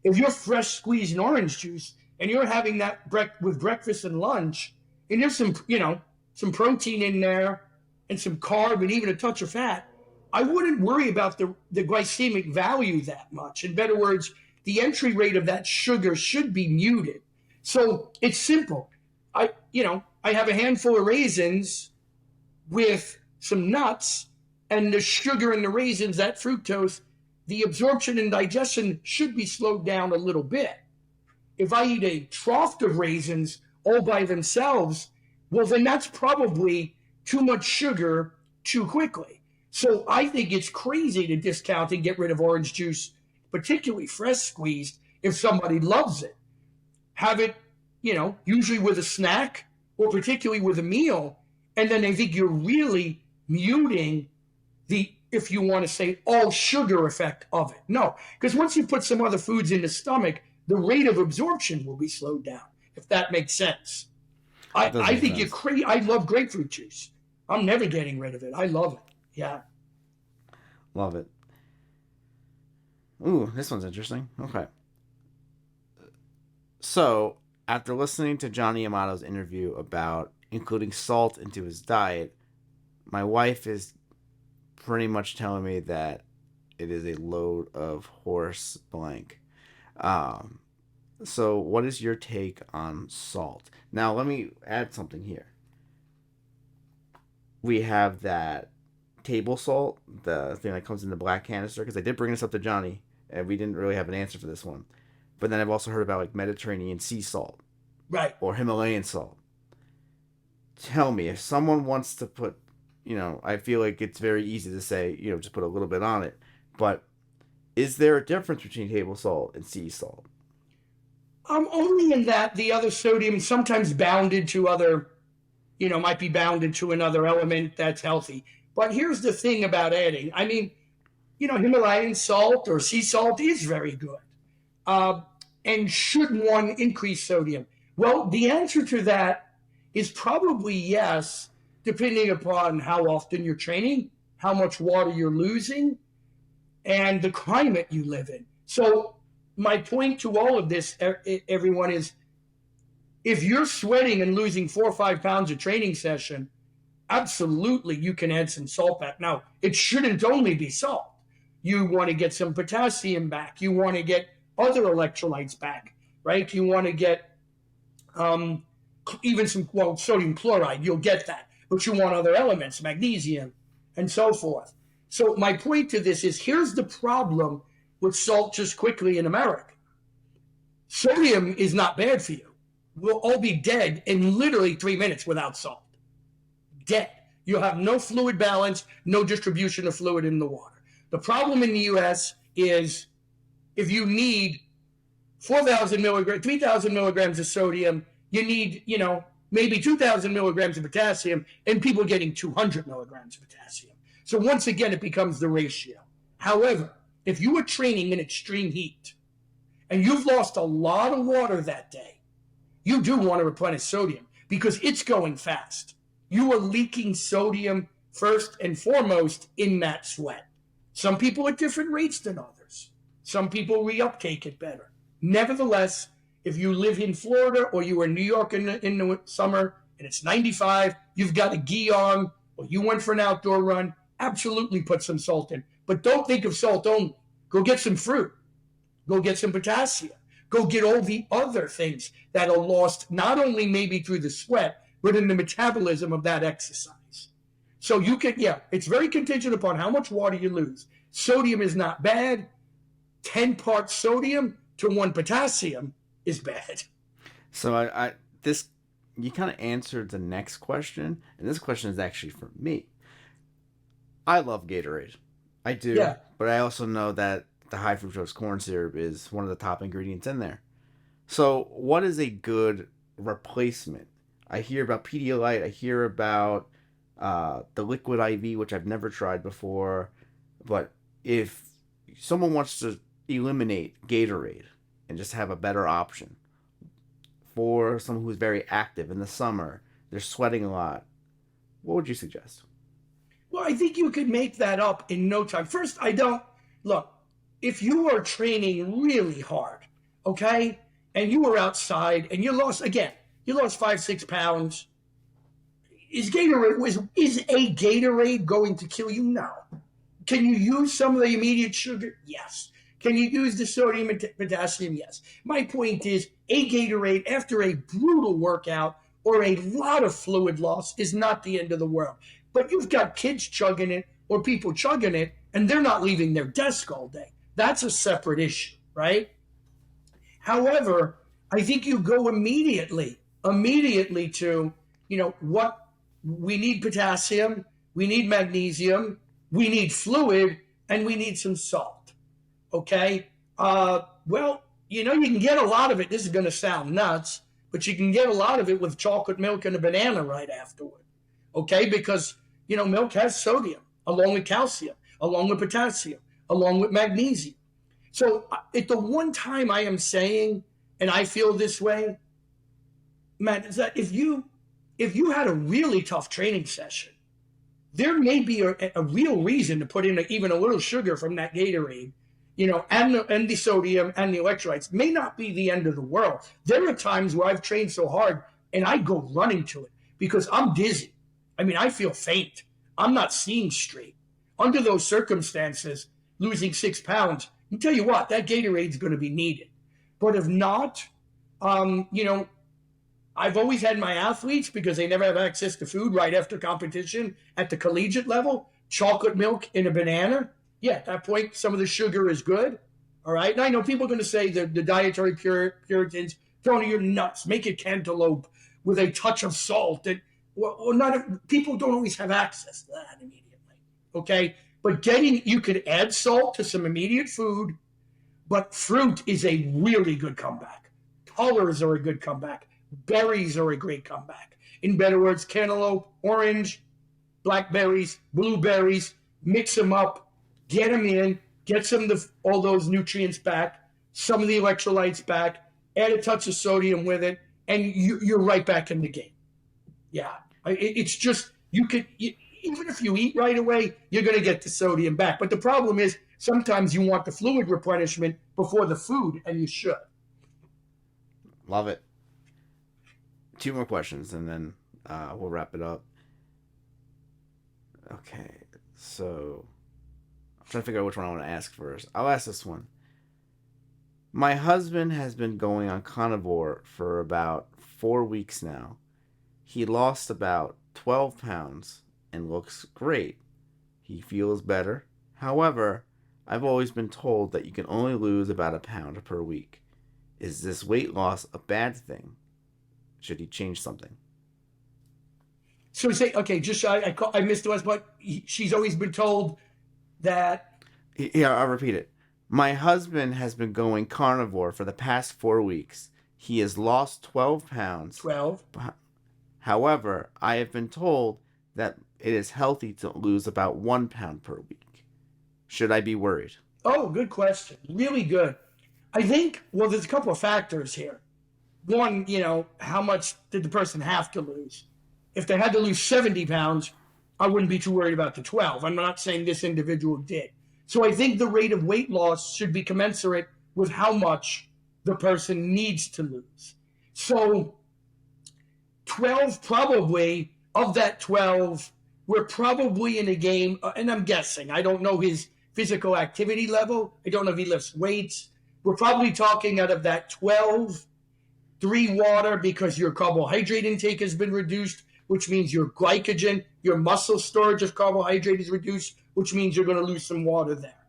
if you're fresh squeezed orange juice and you're having that with breakfast and lunch, and there's some protein in there and some carb and even a touch of fat, I wouldn't worry about the glycemic value that much. In better words, the entry rate of that sugar should be muted. So it's simple. I have a handful of raisins with some nuts, and the sugar in the raisins, that fructose, the absorption and digestion should be slowed down a little bit. If I eat a trough of raisins all by themselves, well, then that's probably too much sugar too quickly. So I think it's crazy to discount and get rid of orange juice, particularly fresh squeezed, if somebody loves it. Have it, usually with a snack or particularly with a meal. And then I think you're really muting if you want to say, all sugar effect of it. No, because once you put some other foods in the stomach, the rate of absorption will be slowed down, if that makes sense. I think you're crazy. I love grapefruit juice. I'm never getting rid of it. I love it. Yeah. Love it. Ooh, this one's interesting. Okay. So, after listening to Johnny Amato's interview about including salt into his diet, my wife is pretty much telling me that it is a load of horse blank. So what is your take on salt? Now, let me add something here. We have that table salt, the thing that comes in the black canister, because I did bring this up to Johnny, and we didn't really have an answer for this one. But then I've also heard about like Mediterranean sea salt. Right. Or Himalayan salt. Tell me, if someone wants to put, I feel like it's very easy to say, just put a little bit on it. But is there a difference between table salt and sea salt? Only in that the other sodium is sometimes bounded to other, might be bounded to another element that's healthy. But here's the thing about adding. I mean, Himalayan salt or sea salt is very good. And should one increase sodium? Well, the answer to that is probably yes, depending upon how often you're training, how much water you're losing, and the climate you live in. So my point to all of this, everyone, is If you're sweating and losing 4 or 5 pounds a training session, absolutely you can add some salt back. Now, it shouldn't only be salt. You want to get some potassium back. You want to get other electrolytes back, right? You want to get even some, well, sodium chloride, you'll get that. But you want other elements, magnesium, and so forth. So my point to this is, here's the problem with salt just quickly in America. Sodium is not bad for you. We'll all be dead in literally 3 minutes without salt. Dead. You'll have no fluid balance, no distribution of fluid in the water. The problem in the U.S. is if you need 4,000 milligrams, 3,000 milligrams of sodium, you need, maybe 2,000 milligrams of potassium, and people getting 200 milligrams of potassium. So once again, it becomes the ratio. However, if you are training in extreme heat and you've lost a lot of water that day, you do want to replenish sodium because it's going fast. You are leaking sodium first and foremost in that sweat. Some people at different rates than others. Some people reuptake it better. Nevertheless, if you live in Florida or you are in New York in the summer and it's 95, you've got a gi on, or you went for an outdoor run, absolutely put some salt in. But don't think of salt only. Go get some fruit. Go get some potassium. Go get all the other things that are lost, not only maybe through the sweat, but in the metabolism of that exercise. So you can, it's very contingent upon how much water you lose. Sodium is not bad. 10 parts sodium to 1 potassium is bad. So this, you kind of answered the next question, and this question is actually for me. I love Gatorade. I do, but I also know that the high fructose corn syrup is one of the top ingredients in there. So what is a good replacement? I hear about Pedialyte. I hear about the liquid IV, which I've never tried before. But if someone wants to eliminate Gatorade and just have a better option for someone who's very active in the summer, they're sweating a lot, what would you suggest? Well, I think you could make that up in no time. First, look, if you are training really hard, okay, and you were outside and you lost 5-6 pounds, is a Gatorade going to kill you? No. Can you use some of the immediate sugar? Yes. Can you use the sodium and potassium? Yes. My point is, a Gatorade after a brutal workout or a lot of fluid loss is not the end of the world. But you've got kids chugging it or people chugging it, and they're not leaving their desk all day. That's a separate issue, right? However, I think you go immediately to, what we need: potassium, we need magnesium, we need fluid, and we need some salt. Okay? Well, you can get a lot of it. This is going to sound nuts, but you can get a lot of it with chocolate milk and a banana right afterward. Okay? Because, milk has sodium, along with calcium, along with potassium, along with magnesium. So at the one time I am saying, and I feel this way, Matt, is that if you had a really tough training session, there may be a real reason to put in even a little sugar from that Gatorade, and the sodium and the electrolytes. May not be the end of the world. There are times where I've trained so hard and I go running to it because I'm dizzy. I feel faint. I'm not seeing straight. Under those circumstances, losing 6 pounds, I'll tell you what, that Gatorade's going to be needed. But if not, I've always had my athletes, because they never have access to food right after competition at the collegiate level, chocolate milk and a banana. Yeah, at that point, some of the sugar is good. All right. And I know people are going to say the dietary Puritans, Tony, you're nuts. Make it cantaloupe with a touch of salt. And people don't always have access to that immediately. Okay. But you could add salt to some immediate food, but fruit is a really good comeback. Colors are a good comeback. Berries are a great comeback. In better words, cantaloupe, orange, blackberries, blueberries, mix them up, get them in, get some of all those nutrients back, some of the electrolytes back, add a touch of sodium with it, and you're right back in the game. Yeah. It's just, even if you eat right away, you're going to get the sodium back. But the problem is sometimes you want the fluid replenishment before the food, and you should. Love it. two more questions, and then we'll wrap it up. Okay, so I'm trying to figure out which one I want to ask first. I'll ask this one. My husband has been going on carnivore for about 4 weeks now. He lost about 12 pounds and looks great. He feels better. However, I've always been told that you can only lose about a pound per week. Is this weight loss a bad thing? Should he change something? So say, okay, just I missed the last part. She's always been told that. Yeah, I'll repeat it. My husband has been going carnivore for the past 4 weeks. He has lost 12 pounds. 12. However, I have been told that it is healthy to lose about 1 pound per week. Should I be worried? Oh, good question. Really good. I think, well, there's a couple of factors here. One, how much did the person have to lose? If they had to lose 70 pounds, I wouldn't be too worried about the 12. I'm not saying this individual did. So I think the rate of weight loss should be commensurate with how much the person needs to lose. So 12 probably, of that 12, we're probably in a game, and I'm guessing, I don't know his physical activity level. I don't know if he lifts weights. We're probably talking out of that 12, 3 water because your carbohydrate intake has been reduced, which means your glycogen, your muscle storage of carbohydrate is reduced, which means you're going to lose some water there.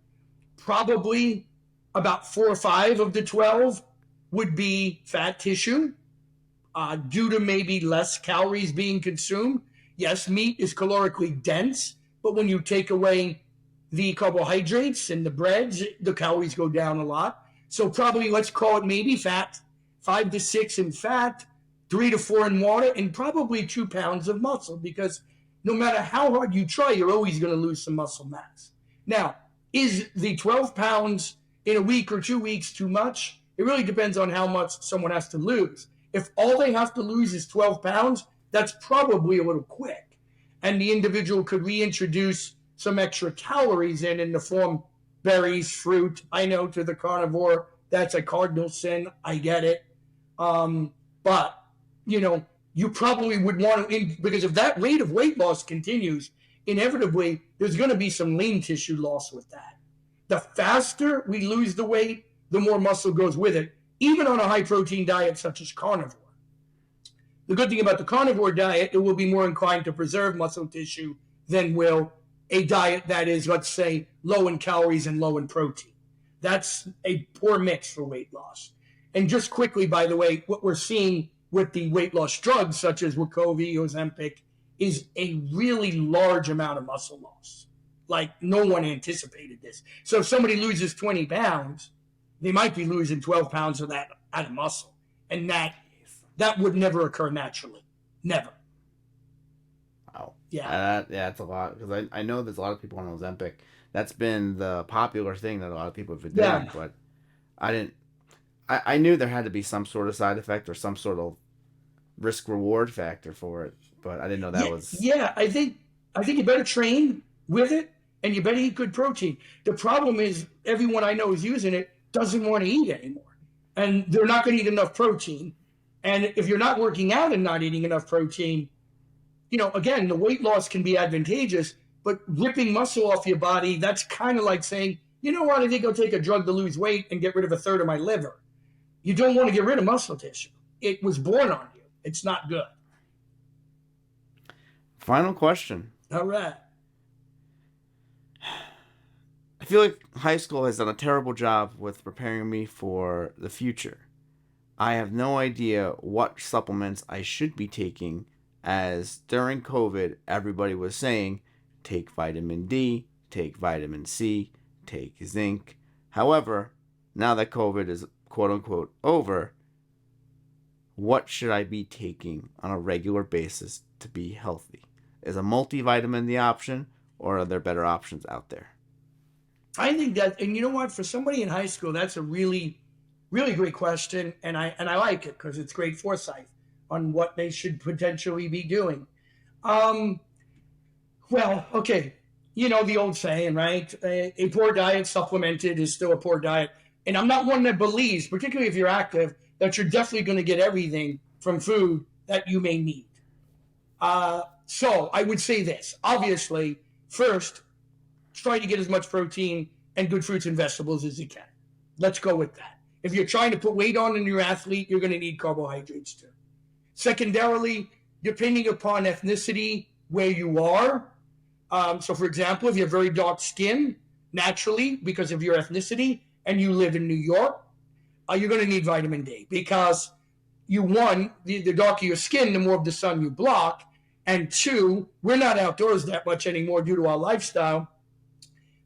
Probably about 4 or 5 of the 12 would be fat tissue due to maybe less calories being consumed. Yes, meat is calorically dense, but when you take away the carbohydrates and the breads, the calories go down a lot. So probably let's call it maybe fat, 5 to 6 in fat, 3 to 4 in water, and probably 2 pounds of muscle, because no matter how hard you try, you're always going to lose some muscle mass. Now, is the 12 pounds in a week or 2 weeks too much? It really depends on how much someone has to lose. If all they have to lose is 12 pounds, that's probably a little quick. And the individual could reintroduce some extra calories in the form berries, fruit. I know to the carnivore, that's a cardinal sin. I get it. But, you probably would want to, because if that rate of weight loss continues, inevitably, there's going to be some lean tissue loss with that. The faster we lose the weight, the more muscle goes with it, even on a high-protein diet such as carnivore. The good thing about the carnivore diet, it will be more inclined to preserve muscle tissue than will a diet that is, let's say, low in calories and low in protein. That's a poor mix for weight loss. And just quickly, by the way, what we're seeing with the weight loss drugs, such as Wegovy, Ozempic, is a really large amount of muscle loss. Like, no one anticipated this. So if somebody loses 20 pounds, they might be losing 12 pounds of that out of muscle. And that would never occur naturally. Never. Wow. Yeah. That's a lot. Because I know there's a lot of people on Ozempic. That's been the popular thing that a lot of people have been doing. But I knew there had to be some sort of side effect or some sort of risk-reward factor for it. But I didn't know that was... Yeah, I think you better train with it, and you better eat good protein. The problem is everyone I know is using it doesn't want to eat anymore. And they're not going to eat enough protein. And if you're not working out and not eating enough protein, again, the weight loss can be advantageous, but ripping muscle off your body, that's kind of like saying, you know what, I think I'll take a drug to lose weight and get rid of a third of my liver. You don't want to get rid of muscle tissue. It was born on you. It's not good. Final question. All right. I feel like high school has done a terrible job with preparing me for the future. I have no idea what supplements I should be taking, as during COVID, everybody was saying, take vitamin D, take vitamin C, take zinc. However, now that COVID is quote-unquote over, what should I be taking on a regular basis to be healthy? Is a multivitamin the option, or are there better options out there? I think that, and you know what, for somebody in high school, that's a really, really great question, and I like it because it's great foresight on what they should potentially be doing. Well, okay, the old saying, right? A poor diet supplemented is still a poor diet, and I'm not one that believes, particularly if you're active, that you're definitely going to get everything from food that you may need. So I would say this. Obviously, first, try to get as much protein and good fruits and vegetables as you can. Let's go with that. If you're trying to put weight on in your athlete, you're going to need carbohydrates too. Secondarily, depending upon ethnicity, where you are. So, for example, if you have very dark skin, naturally, because of your ethnicity, and you live in New York, you're going to need vitamin D because the darker your skin, the more of the sun you block. And two, we're not outdoors that much anymore due to our lifestyle.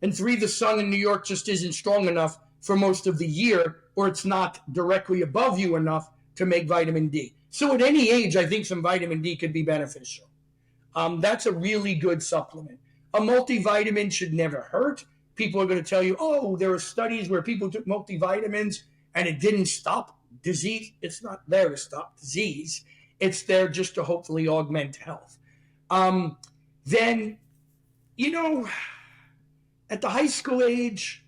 And three, the sun in New York just isn't strong enough for most of the year, or it's not directly above you enough to make vitamin D. So at any age, I think some vitamin D could be beneficial. That's a really good supplement. A multivitamin should never hurt. People are going to tell you, oh, there are studies where people took multivitamins and it didn't stop disease. It's not there to stop disease. It's there just to hopefully augment health. Then, at the high school age,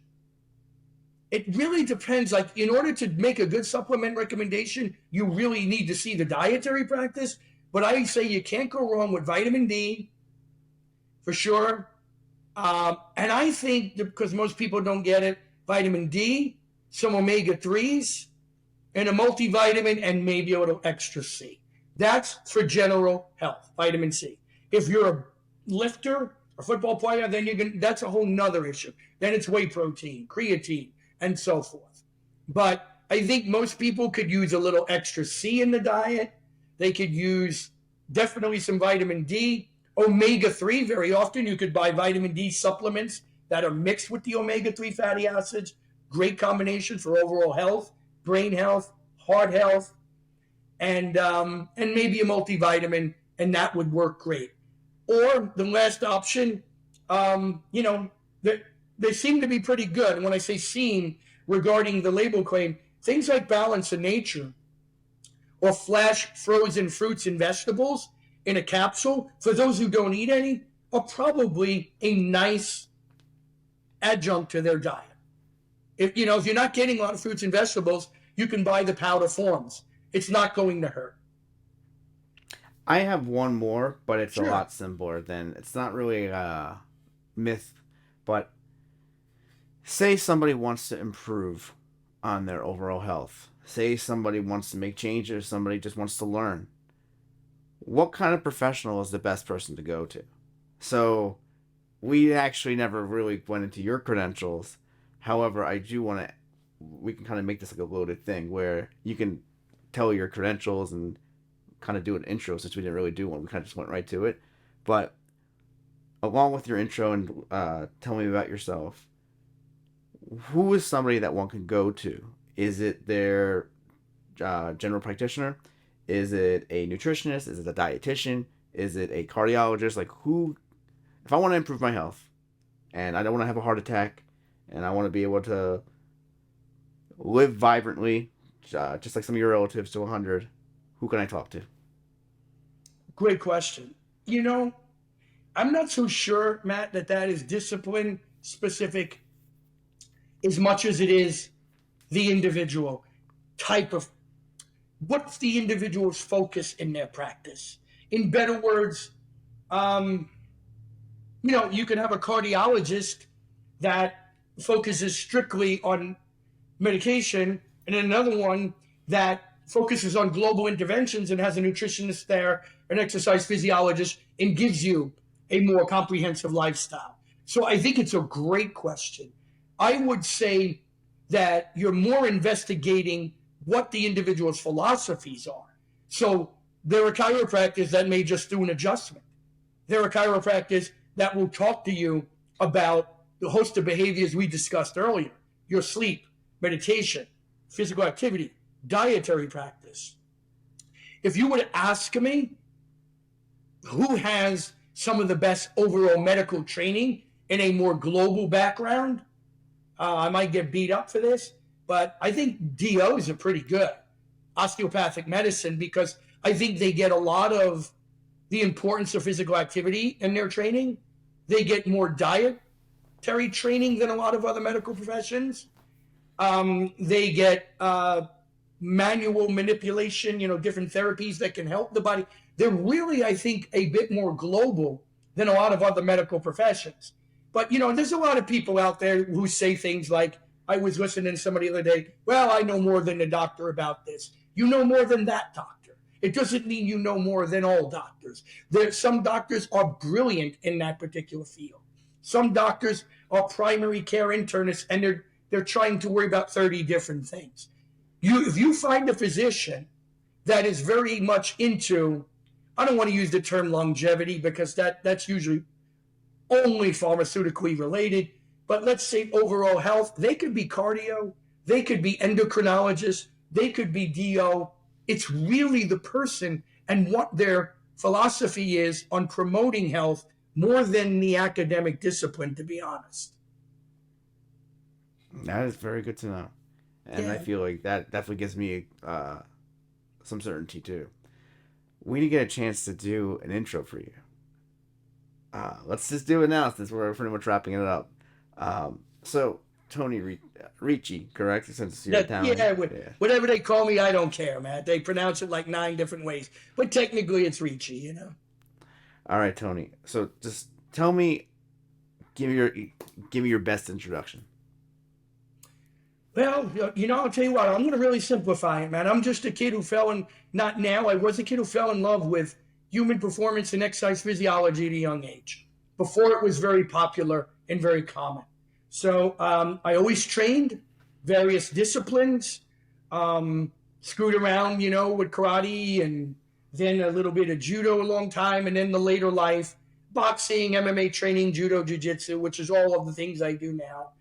it really depends. Like, in order to make a good supplement recommendation, you really need to see the dietary practice. But I say you can't go wrong with vitamin D, for sure. And I think, because most people don't get it, vitamin D, some omega-3s, and a multivitamin, and maybe a little extra C. That's for general health, vitamin C. If you're a lifter, a football player, then that's a whole nother issue. Then it's whey protein, creatine, and so forth. But I think most people could use a little extra C in the diet. They could use definitely some vitamin D. Omega-3, very often you could buy vitamin D supplements that are mixed with the omega-3 fatty acids. Great combination for overall health, brain health, heart health, and maybe a multivitamin, and that would work great. Or the last option, they seem to be pretty good. And when I say seem, regarding the label claim, things like Balance in Nature or flash frozen fruits and vegetables in a capsule, for those who don't eat any, are probably a nice adjunct to their diet. If you're not getting a lot of fruits and vegetables, you can buy the powder forms. It's not going to hurt. I have one more, but it's Sure. a lot simpler it's not really a myth, but say somebody wants to improve on their overall health. Say somebody wants to make changes, somebody just wants to learn. What kind of professional is the best person to go to? So we actually never really went into your credentials. However, I do want to, we can kind of make this like a loaded thing where you can tell your credentials and kind of do an intro, since we didn't really do one. We kind of just went right to it. But along with your intro and tell me about yourself, who is somebody that one can go to? Is it their general practitioner? Is it a nutritionist? Is it a dietitian? Is it a cardiologist? Like, who, if I want to improve my health and I don't want to have a heart attack and I want to be able to live vibrantly, just like some of your relatives, to 100, who can I talk to? Great question. I'm not so sure, Matt, that is discipline specific as much as it is the individual type of, what's the individual's focus in their practice? In better words, you can have a cardiologist that focuses strictly on medication, and another one that focuses on global interventions and has a nutritionist there, an exercise physiologist, and gives you a more comprehensive lifestyle. So I think it's a great question. I would say that you're more investigating what the individual's philosophies are. So there are chiropractors that may just do an adjustment. There are chiropractors that will talk to you about the host of behaviors we discussed earlier: your sleep, meditation, physical activity, dietary practice. If you were to ask me who has some of the best overall medical training in a more global background, I might get beat up for this, but I think DOs are pretty good. Osteopathic medicine, because I think they get a lot of the importance of physical activity in their training. They get more dietary training than a lot of other medical professions. They get manual manipulation, different therapies that can help the body. They're really, I think, a bit more global than a lot of other medical professions. But, there's a lot of people out there who say things like, I was listening to somebody the other day, well, I know more than the doctor about this. You know more than that doctor. It doesn't mean you know more than all doctors. Some doctors are brilliant in that particular field. Some doctors are primary care internists, and they're trying to worry about 30 different things. If you find a physician that is very much into, I don't want to use the term longevity because that's usually only pharmaceutically related, but let's say overall health, they could be cardio, they could be endocrinologists, they could be DO. It's really the person and what their philosophy is on promoting health more than the academic discipline, to be honest. That is very good to know. And Yeah. I feel like that definitely gives me some certainty too. We need to get a chance to do an intro for you. Let's just do it now since we're pretty much wrapping it up. So, Tony Ricci, correct? Since you're Italian. Yeah, whatever they call me, I don't care, man. They pronounce it like 9 different ways. But technically, it's Ricci, All right, Tony. So just tell me, give me your best introduction. Well, I'll tell you what, I'm going to really simplify it, man. I'm just a kid who I was a kid who fell in love with human performance and exercise physiology at a young age, before it was very popular and very common. So I always trained various disciplines, screwed around, with karate, and then a little bit of judo a long time, and then the later life, boxing, MMA training, judo, jiu-jitsu, which is all of the things I do now.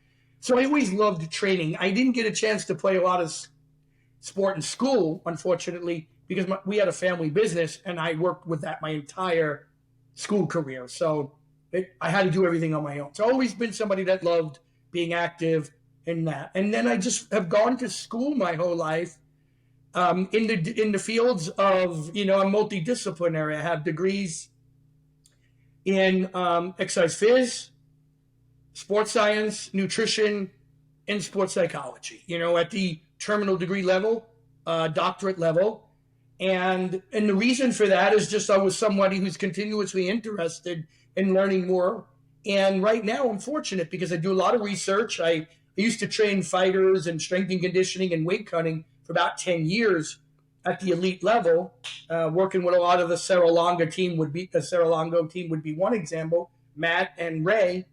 So I always loved training. I didn't get a chance to play a lot of sport in school, unfortunately, because we had a family business, and I worked with that my entire school career. So I had to do everything on my own. So I've always been somebody that loved being active in that. And then I just have gone to school my whole life in the fields of, I'm multidisciplinary. I have degrees in exercise phys, sports science, nutrition, and sports psychology, at the terminal degree level, doctorate level. And the reason for that is just I was somebody who's continuously interested in learning more. And right now I'm fortunate because I do a lot of research. I used to train fighters and strength and conditioning and weight cutting for about 10 years at the elite level, working with a lot of the Serra-Longo team would be one example, Matt and Ray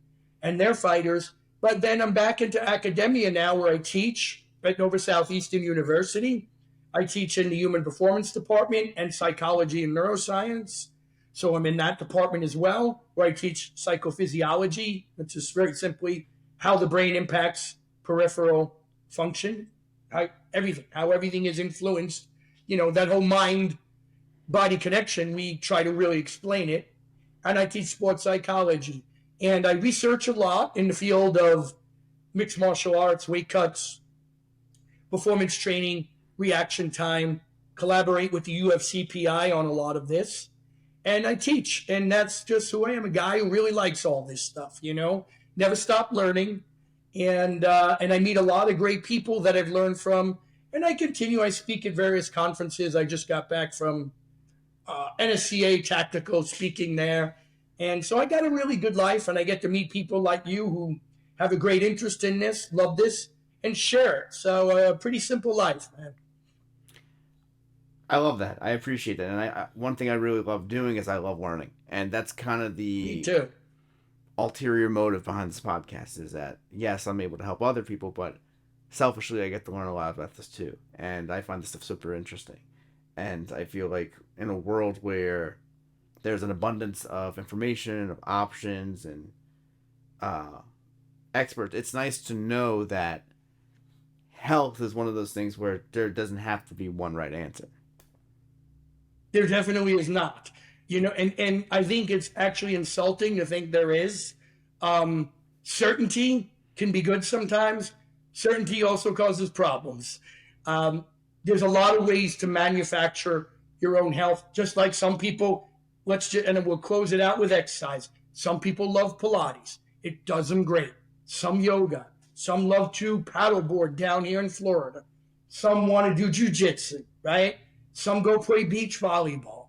and their fighters. But then I'm back into academia now where I teach at Nova Southeastern University. I teach in the human performance department and psychology and neuroscience. So I'm in that department as well, where I teach psychophysiology, which is very simply how the brain impacts peripheral function, how everything is influenced, that whole mind-body connection. We try to really explain it. And I teach sports psychology. And I research a lot in the field of mixed martial arts, weight cuts, performance training, reaction time, collaborate with the UFC PI on a lot of this. And I teach, and that's just who I am, a guy who really likes all this stuff, never stop learning. And I meet a lot of great people that I've learned from, and I continue. I speak at various conferences. I just got back from NSCA Tactical speaking there. And so I got a really good life, and I get to meet people like you who have a great interest in this, love this, and share it. So a pretty simple life, man. I love that. I appreciate that. And I one thing I really love doing is I love learning. And that's kind of Me the too. ulterior motive behind this podcast is that, yes, I'm able to help other people, but selfishly, I get to learn a lot about this too. And I find this stuff super interesting. And I feel like in a world where there's an abundance of information, of options, and experts, it's nice to know that health is one of those things where there doesn't have to be one right answer. There definitely is not. And I think it's actually insulting to think there is. Certainty can be good sometimes. Certainty also causes problems. There's a lot of ways to manufacture your own health, just like some people, and we'll close it out with exercise. Some people love Pilates. It does them great. Some yoga. Some love to paddleboard down here in Florida. Some want to do jujitsu, right? Some go play beach volleyball.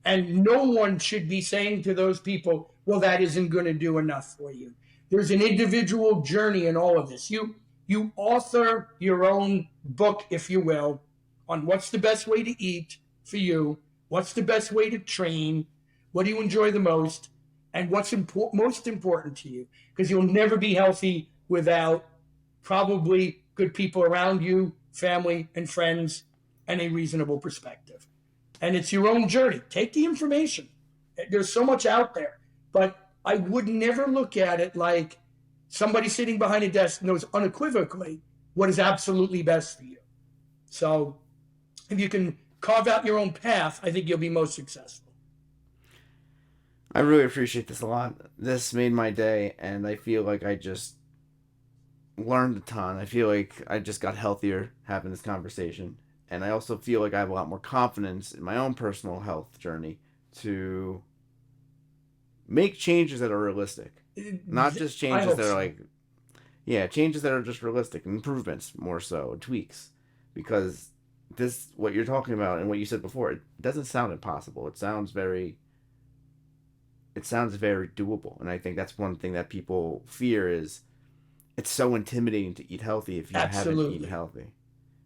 And no one should be saying to those people, well, that isn't going to do enough for you. There's an individual journey in all of this. You author your own book, if you will, on what's the best way to eat for you, what's the best way to train, what do you enjoy the most, and what's most important to you. Because you'll never be healthy without probably good people around you, family and friends, and a reasonable perspective. And it's your own journey. Take the information. There's so much out there. But I would never look at it like somebody sitting behind a desk knows unequivocally what is absolutely best for you. So if you can carve out your own path, I think you'll be most successful. I really appreciate this a lot. This made my day, and I feel like I just learned a ton. I feel like I just got healthier having this conversation. And I also feel like I have a lot more confidence in my own personal health journey to make changes that are realistic. Not just changes that are like, yeah, changes that are just realistic, improvements more so, tweaks. Because this, what you're talking about and what you said before, it doesn't sound impossible. It sounds very doable. And I think that's one thing that people fear is it's so intimidating to eat healthy if you haven't eaten healthy.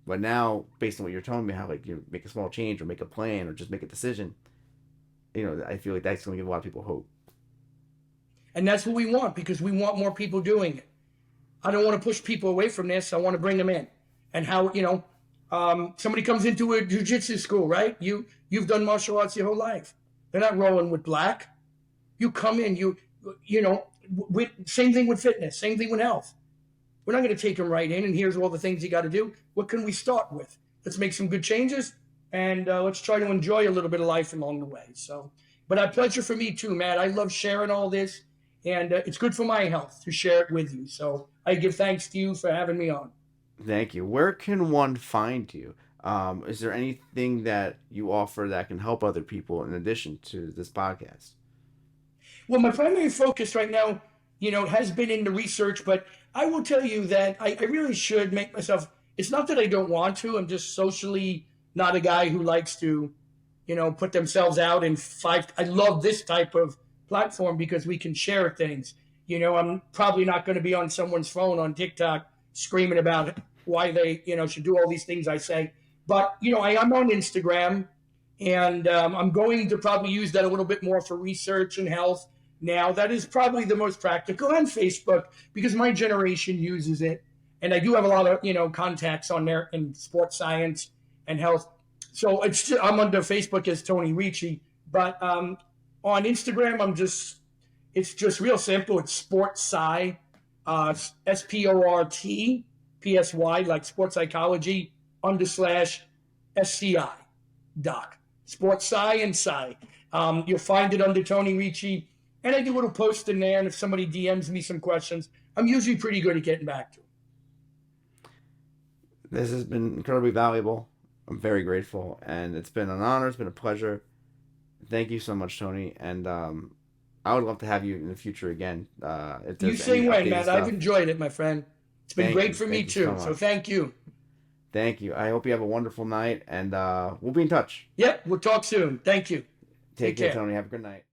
But now, based on what you're telling me, how like you make a small change or make a plan or just make a decision, I feel like that's going to give a lot of people hope. And that's what we want, because we want more people doing it. I don't want to push people away from this. I want to bring them in. And how, somebody comes into a jiu-jitsu school, right? You've done martial arts your whole life. They're not rolling with black. You come in, same thing with fitness, same thing with health. We're not going to take them right in, and here's all the things you got to do. What can we start with? Let's make some good changes, and let's try to enjoy a little bit of life along the way. So, but a pleasure for me too, Matt. I love sharing all this, and it's good for my health to share it with you. So I give thanks to you for having me on. Thank you. Where can one find you? Is there anything that you offer that can help other people in addition to this podcast? Well, my primary focus right now, has been in the research, but I will tell you that I really should make myself, it's not that I don't want to, I'm just socially not a guy who likes to, put themselves out in I love this type of platform because we can share things. I'm probably not going to be on someone's phone on TikTok screaming about why they, should do all these things I say. But, I am on Instagram, and I'm going to probably use that a little bit more for research and health. Now, that is probably the most practical, and Facebook, because my generation uses it. And I do have a lot of, contacts on there in sports science and health. So I'm under Facebook as Tony Ricci. But on Instagram, it's just real simple. It's sports sci, SPORT, PSY, like sports psychology, /SCI, doc. Sports sci and sci. You'll find it under Tony Ricci. And I do a little post in there, and if somebody DMs me some questions, I'm usually pretty good at getting back to them. This has been incredibly valuable. I'm very grateful, and it's been an honor. It's been a pleasure. Thank you so much, Tony, and I would love to have you in the future again. You same way, man. I've enjoyed it, my friend. It's been great for me, too, so thank you. Thank you. I hope you have a wonderful night, and we'll be in touch. Yep, we'll talk soon. Thank you. Take care, Tony. Have a good night.